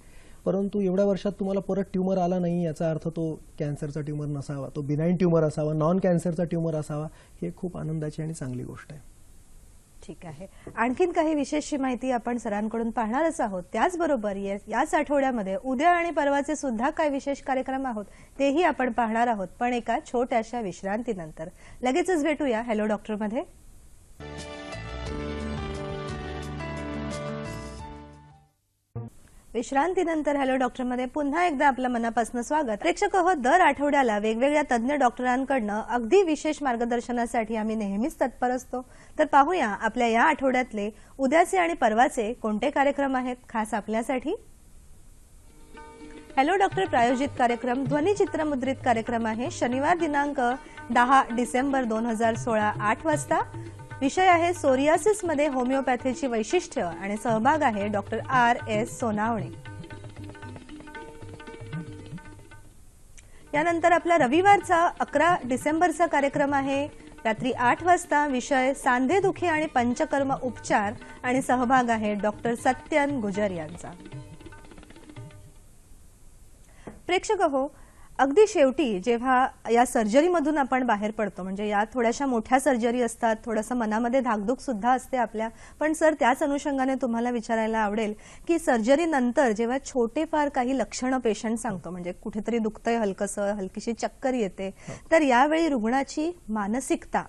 परंतु एवढ्या वर्षात तुम्हाला परत ट्यूमर आला नाही याचा अर्थ तो कॅन्सरचा ट्यूमर नसावा, तो बिनाईन ट्यूमर असावा, नॉन कॅन्सरचा ट्यूमर असावा, हे खूप आनंदाची आणि चांगली गोष्ट आहे. ठीक आहे, आणखीन काही विशेष माहिती आपण सरांकडून पाहणारच आहोत. त्याचबरोबर याच आठवड्यामध्ये उद्या आणि परवाचे सुद्धा काही विशेष कार्यक्रम आहोत तेही आपण पाहणार आहोत, पण एका छोट्याशा विश्रांतीनंतर. लगेचच भेटूया हॅलो डॉक्टरमध्ये. विश्रांतीनंतर हॅलो डॉक्टरमध्ये पुन्हा एकदा आपलं मनापासून स्वागत. प्रेक्षक हो, दर आठवड्याला वेगवेगळ्या तज्ज्ञ डॉक्टरांकडनं अगदी विशेष मार्गदर्शनासाठी आम्ही नेहमीच तत्पर असतो. तर पाहूया आपल्या या आठवड्यातले उद्याचे आणि परवाचे कोणते कार्यक्रम आहेत खास आपल्यासाठी. हॅलो डॉक्टर प्रायोजित कार्यक्रम ध्वनिचित्रमुद्रित कार्यक्रम आहे. शनिवार दिनांक 10 डिसेंबर 2016 8 वाजता. विषय आहे सोरियासिस मध्ये होमिओपॅथीची वैशिष्ट्य आणि सहभाग आहे डॉक्टर R.S. सोनावणे. यानंतर आपला रविवारचा 11 डिसेंबरचा कार्यक्रम आहे रात्री 8 वाजता. विषय सांधेदुखी आणि पंचकर्म उपचार आणि सहभाग आहे डॉक्टर सत्यन गुजर यांचा. प्रेक्षक हो, अगदी शेवटी जेव्हा या सर्जरीमधून आपण बाहेर पडतो, म्हणजे या थोड्याशा मोठ्या सर्जरी असतात, थोडंसं मनामध्ये धाकधूक सुद्धा असते आपल्या, पण सर त्याच अनुषंगाने तुम्हाला विचारायला आवडेल की सर्जरी नंतर जेव्हा छोटे फार काही लक्षणं पेशंट सांगतो, म्हणजे कुठेतरी दुखतंय हलकसं, हलकीशी चक्कर येते, तर यावेळी रुग्णाची मानसिकता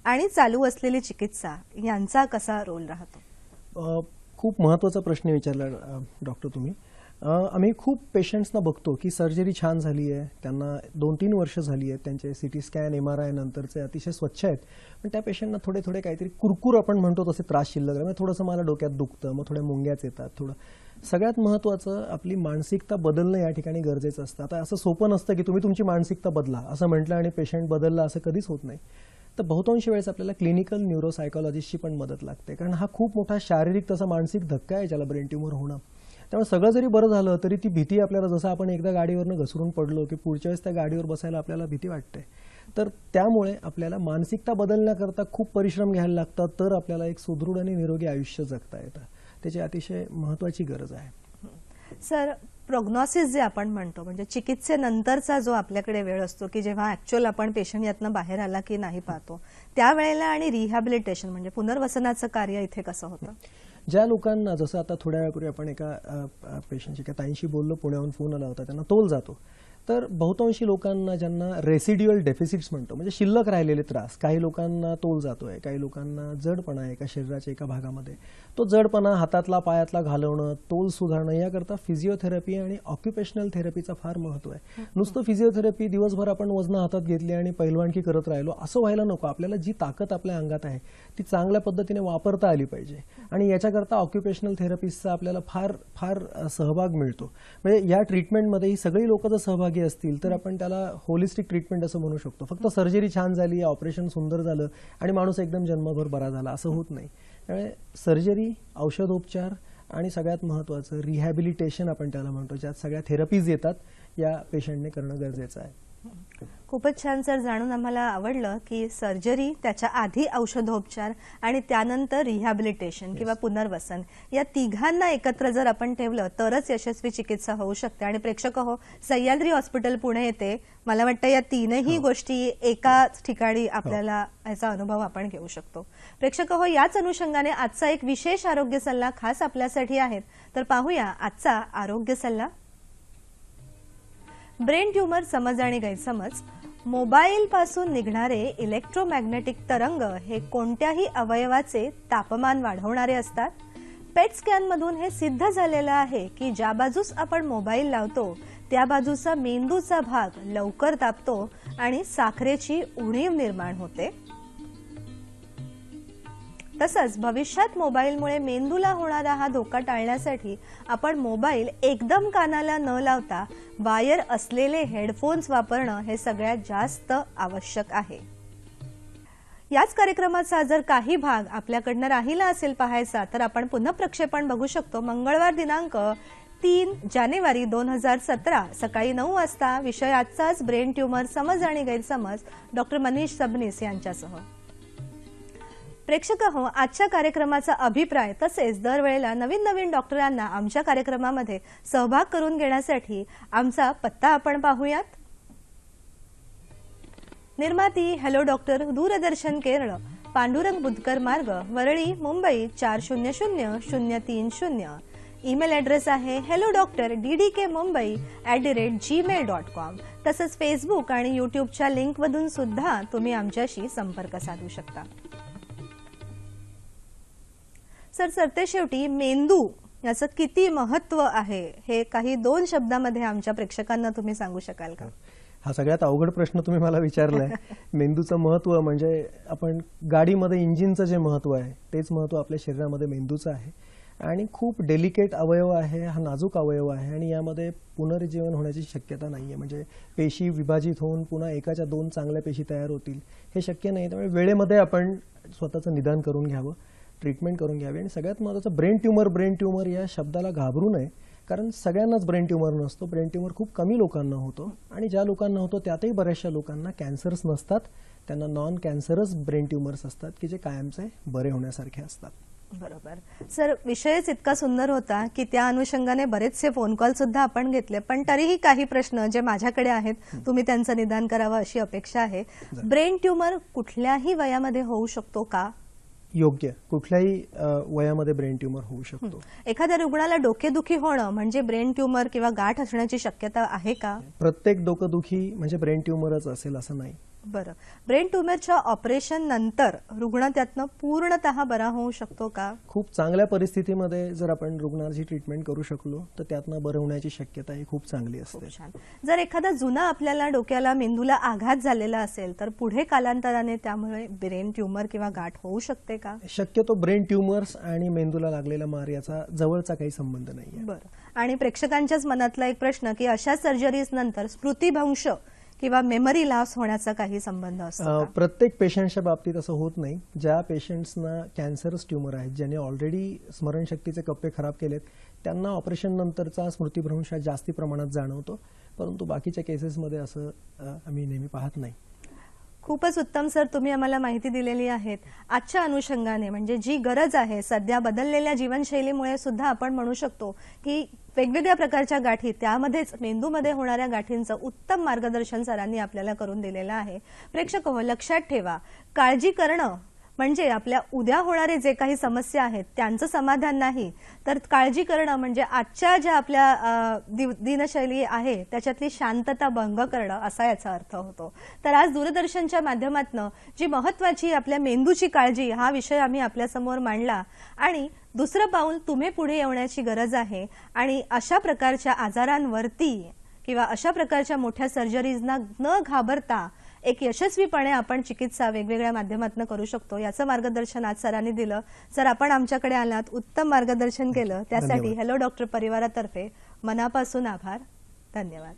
आणि चालू असलेली चिकित्सा यांचा कसा रोल राहतो? खूप महत्त्वाचा प्रश्न विचारला डॉक्टर तुम्ही. आम्ही खूप पेशंट्सना बघतो की सर्जरी छान झाली आहे, त्यांना 2-3 वर्ष झाली आहेत, त्यांचे CT स्कॅन MRI नंतरचे अतिशय स्वच्छ आहेत, पण त्या पेशंटना थोडे काहीतरी कुरकुर आपण म्हणतो तसे त्रास शिल्लक आहे. थोडंसं मला डोक्यात दुखतं, मग थोड्या मुंग्याच येतात, थोडं. सगळ्यात महत्त्वाचं आपली मानसिकता बदलणं या ठिकाणी गरजेचं असतं. आता असं सोपं नसतं की तुम्ही तुमची मानसिकता बदला असं म्हटलं आणि पेशंट बदलला असं कधीच होत नाही. तर बहुतांश वेळेस आपल्याला क्लिनिकल न्यूरोसायकॉलॉजिस्टची पण मदत लागते, कारण हा खूप मोठा शारीरिक तसा मानसिक धक्का आहे ज्याला ब्रेन ट्यूमर होणं. त्यामुळे सगळं जरी बरं झालं तरी ती भीती आपल्याला, जसं आपण एकदा गाडीवरनं घसरून पडलो की पुढच्या वेळेस त्या गाडीवर बसायला आपल्याला भीती वाटते. तर त्यामुळे आपल्याला मानसिकता बदलण्याकरता खूप परिश्रम घ्यायला लागतात, तर आपल्याला एक सुदृढ आणि निरोगी आयुष्य जगता येतं. त्याची अतिशय महत्त्वाची गरज आहे. सर, प्रोग्नॉसिस जे आपण म्हणतो, म्हणजे चिकित्सेनंतरचा जो आपल्याकडे वेळ असतो की जेव्हा ऍक्च्युअल आपण पेशंट यातनं बाहेर आला की नाही पाहतो, त्यावेळेला आणि रिहॅबिलिटेशन म्हणजे पुनर्वसनाचं कार्य इथे कसं होतं? ज्या लोकांना, जसं आता थोड्या वेळापूर्वी आपण एका पेशंटशी, एका ताईंशी बोललो, पुण्याहून फोन आला होता, त्यांना तोल जातो. तर बहुतांशी लोकांना, ज्यांना रेसिड्युअल डेफिसिट्स म्हणतो, म्हणजे शिल्लक राहिलेले त्रास, काही लोकांना तोल जातोय, काही लोकांना जडपणा आहे एका शरीराच्या एका भागामध्ये, तो जडपणा हातातला पायातला घालवणं, तोल सुधारणं, याकरता फिजिओथेरपी आणि ऑक्युपेशनल थेरपीचा फार महत्व आहे. नुसतं फिजिओथेरपी दिवसभर आपण वजनं हातात घेतली आणि पहिलवानकी करत राहिलो असं व्हायला नको. आपल्याला जी ताकद आपल्या अंगात आहे ती चांगल्या पद्धतीने वापरता आली पाहिजे आणि याच्याकरता ऑक्युपेशनल थेरपिस्टचा आपल्याला फार फार सहभाग मिळतो. म्हणजे या ट्रीटमेंटमध्ये ही सगळी लोक जर सहभागी असतील तर आपण त्याला होलिस्टिक ट्रीटमेंट असं म्हणू शकतो. फक्त सर्जरी छान झाली, ऑपरेशन सुंदर झालं आणि माणूस एकदम जन्मभर बरा झाला असं होत नाही. त्यामुळे सर्जरी, औषधोपचार आणि सगळ्यात महत्त्वाचं रिहॅबिलिटेशन आपण त्याला म्हणतो, ज्यात सगळ्या थेरपीज येतात, या पेशंटने करणं गरजेचं आहे. खूपच छान सर, जाणून आम्हाला आवडलं की सर्जरी, त्याच्या आधी औषधोपचार आणि त्यानंतर रिहॅबिलिटेशन किंवा पुनर्वसन, या तिघांना एकत्र जर आपण ठेवलं तरच यशस्वी चिकित्सा होऊ शकते. आणि प्रेक्षक हो, सह्याद्री हॉस्पिटल पुणे येथे मला वाटतं या तीनही गोष्टी एकाच ठिकाणी आपल्याला याचा अनुभव आपण घेऊ शकतो. प्रेक्षक हो, याच अनुषंगाने आजचा एक विशेष आरोग्य सल्ला खास आपल्यासाठी आहेत, तर पाहूया आजचा आरोग्य सल्ला. ब्रेन ट्यूमर समज आणि गैरसमज. मोबाईल पासून निघणारे इलेक्ट्रोमॅग्नेटिक तरंग हे कोणत्याही अवयवाचे तापमान वाढवणारे असतात. पेट स्कॅनमधून हे सिद्ध झालेलं आहे की ज्या बाजूस आपण मोबाईल लावतो त्या बाजूचा मेंदूचा भाग लवकर तापतो आणि साखरेची उणीव निर्माण होते. तसंच भविष्यात मोबाईलमुळे मेंदूला होणारा हा धोका टाळण्यासाठी आपण मोबाईल एकदम कानाला न लावता वायर असलेले हेडफोन्स वापरणं हे सगळ्यात जास्त आवश्यक आहे. याच कार्यक्रमाचा जर काही भाग आपल्याकडनं राहिला असेल पाहायचा तर आपण पुन्हा प्रक्षेपण बघू शकतो. मंगळवार दिनांक 3 जानेवारी 2017 सकाळी 9 वाजता. विषय आजचाच ब्रेन ट्यूमर समज आणि गैरसमज. डॉक्टर मनीष सबनीस यांच्यासह. प्रेक्षक हो, आजच्या कार्यक्रमाचा अभिप्राय तसेच दरवेळेला नवीन नवीन डॉक्टरांना आमच्या कार्यक्रमामध्ये सहभाग करून घेण्यासाठी आमचा पत्ता आपण पाहूयात. निर्माती हॅलो डॉक्टर, दूरदर्शन केरळ, पांडुरंग बुधकर मार्ग, वरळी, मुंबई 400030. ईमेल ॲड्रेस आहे hellodoctor@ddkmumbai@gmail.com. तसंच फेसबुक आणि यूट्यूबच्या लिंकमधून सुद्धा तुम्ही आमच्याशी संपर्क साधू शकता. सर, सरतेशेवटी मेंदू याचं किती महत्व आहे हे काही 2 शब्दामध्ये आमच्या प्रेक्षकांना तुम्ही सांगू शकाल का? हा सगळ्यात अवघड प्रश्न तुम्ही मला विचारलाय. मेंदूचं महत्व म्हणजे आपण गाडीमध्ये इंजिनचं जे महत्व आहे तेच महत्व आपल्या शरीरामध्ये मेंदूचं आहे. आणि खूप डेलिकेट अवयव आहे, हा नाजूक अवयव आहे आणि यामध्ये पुनरुज्जीवन होण्याची शक्यता नाहीये. म्हणजे पेशी विभाजित होऊन पुन्हा एकाच्या 2 चांगल्या पेशी तयार होतील हे शक्य नाही. त्यामुळे वेळेमध्ये आपण स्वतःचं निदान करून घ्यावं, ट्रीटमेंट करून घ्यावी. आणि सगळ्यात महत्त्वाचं ब्रेन ट्यूमर या शब्दाला घाबरू नये, कारण सगळ्यांनाच ब्रेन ट्यूमर नसतो. ब्रेन ट्यूमर खूप कमी लोकांना होतो आणि ज्या लोकांना होतो त्यातही बऱ्याचशा लोकांना कॅन्सर्स नसतात, त्यांना नॉन कॅन्सरस ब्रेन ट्यूमर्स असतात की जे कायमचे बरे होण्यासारखे असतात. बरोबर. सर, विषयच इतका सुंदर होता की त्या अनुषंगाने बरेचसे फोन कॉल सुद्धा आपण घेतले, पण तरीही काही प्रश्न जे माझ्याकडे आहेत तुम्ही त्यांचं निदान करावं अशी अपेक्षा आहे. ब्रेन ट्यूमर कुठल्याही वयामध्ये होऊ शकतो का? योग्य, कुठल्याही वयामध्ये ब्रेन ट्यूमर होऊ शकतो. एखाद्या रुग्णाला डोकेदुखी होणं म्हणजे ब्रेन ट्यूमर किंवा गाठ असण्याची शक्यता आहे का? प्रत्येक डोकेदुखी म्हणजे ब्रेन ट्यूमरच असेल असं नाही. बरं. ब्रेन ट्यूमरच्या ऑपरेशन नंतर रुग्ण त्यातनं पूर्णतः बरा होऊ शकतो का? खूप चांगल्या परिस्थितीमध्ये जर आपण रुग्णाची ट्रीटमेंट करू शकलो तर त्यातनं बरं होण्याची शक्यता ही खूप चांगली असते. छान. जर एखादा जुना आपल्याला डोक्याला मेंदूला आघात झालेला असेल तर पुढे कालांतराने त्यामुळे ब्रेन ट्यूमर किंवा गाठ होऊ शकते का? शक्यतो ब्रेन ट्यूमर्स आणि मेंदूला लागलेला मार याचा जवळचा काही संबंध नाहीये. बरं. आणि प्रेक्षकांच्याच मनातला एक प्रश्न की अशा सर्जरीज नंतर स्मृतिभ्रंश किंवा मेमरी लॉस होण्याचा काही संबंध असतो? प्रत्येक पेशंटच्या बाबतीत असं होत नाही. ज्या पेशंट्सना कॅन्सरस ट्यूमर आहेत, ज्यांनी ऑलरेडी स्मरणशक्तीचे कप्पे खराब केलेत, त्यांना ऑपरेशन नंतरचा स्मृतिभ्रंश जास्ती प्रमाणात जाणवतो, परंतु बाकीच्या केसेसमध्ये असं आम्ही नेहमी पाहत नाही. खूपच उत्तम सर, तुम्ही आम्हाला माहिती दिलेली आहेत. आजच्या अनुषंगाने म्हणजे जी गरज आहे सध्या बदललेल्या जीवनशैलीमुळे सुद्धा आपण म्हणू शकतो की वेगवेगळ्या प्रकारच्या गाठी त्यामध्येच मेंदूमध्ये होणाऱ्या गाठींचं उत्तम मार्गदर्शन सरांनी आपल्याला करून दिलेलं आहे. प्रेक्षक हो, लक्षात ठेवा, काळजी करणं म्हणजे आपल्या उद्या होणारे जे काही समस्या आहेत त्यांचं समाधान नाही, तर काळजी करणं म्हणजे आजच्या ज्या आपल्या दिनशैली आहे त्याच्यातली शांतता भंग करणं असा याचा अर्थ होतो. तर आज दूरदर्शनच्या माध्यमातून जी महत्त्वाची आपल्या मेंदूची काळजी हा विषय आम्ही आपल्यासमोर मांडला आणि दुसरं पाऊल तुम्ही पुढे येण्याची गरज आहे. आणि अशा प्रकारच्या आजारांवरती किंवा अशा प्रकारच्या मोठ्या सर्जरीजना न घाबरता एक यशस्वीपणे आपण चिकित्सा वेगवेगळ्या माध्यमातून करू शकतो याचं मार्गदर्शन आज सरांनी दिलं. सर, आपण आमच्याकडे आलात, उत्तम मार्गदर्शन केलं, त्यासाठी हॅलो डॉक्टर परिवारातर्फे मनापासून आभार. धन्यवाद.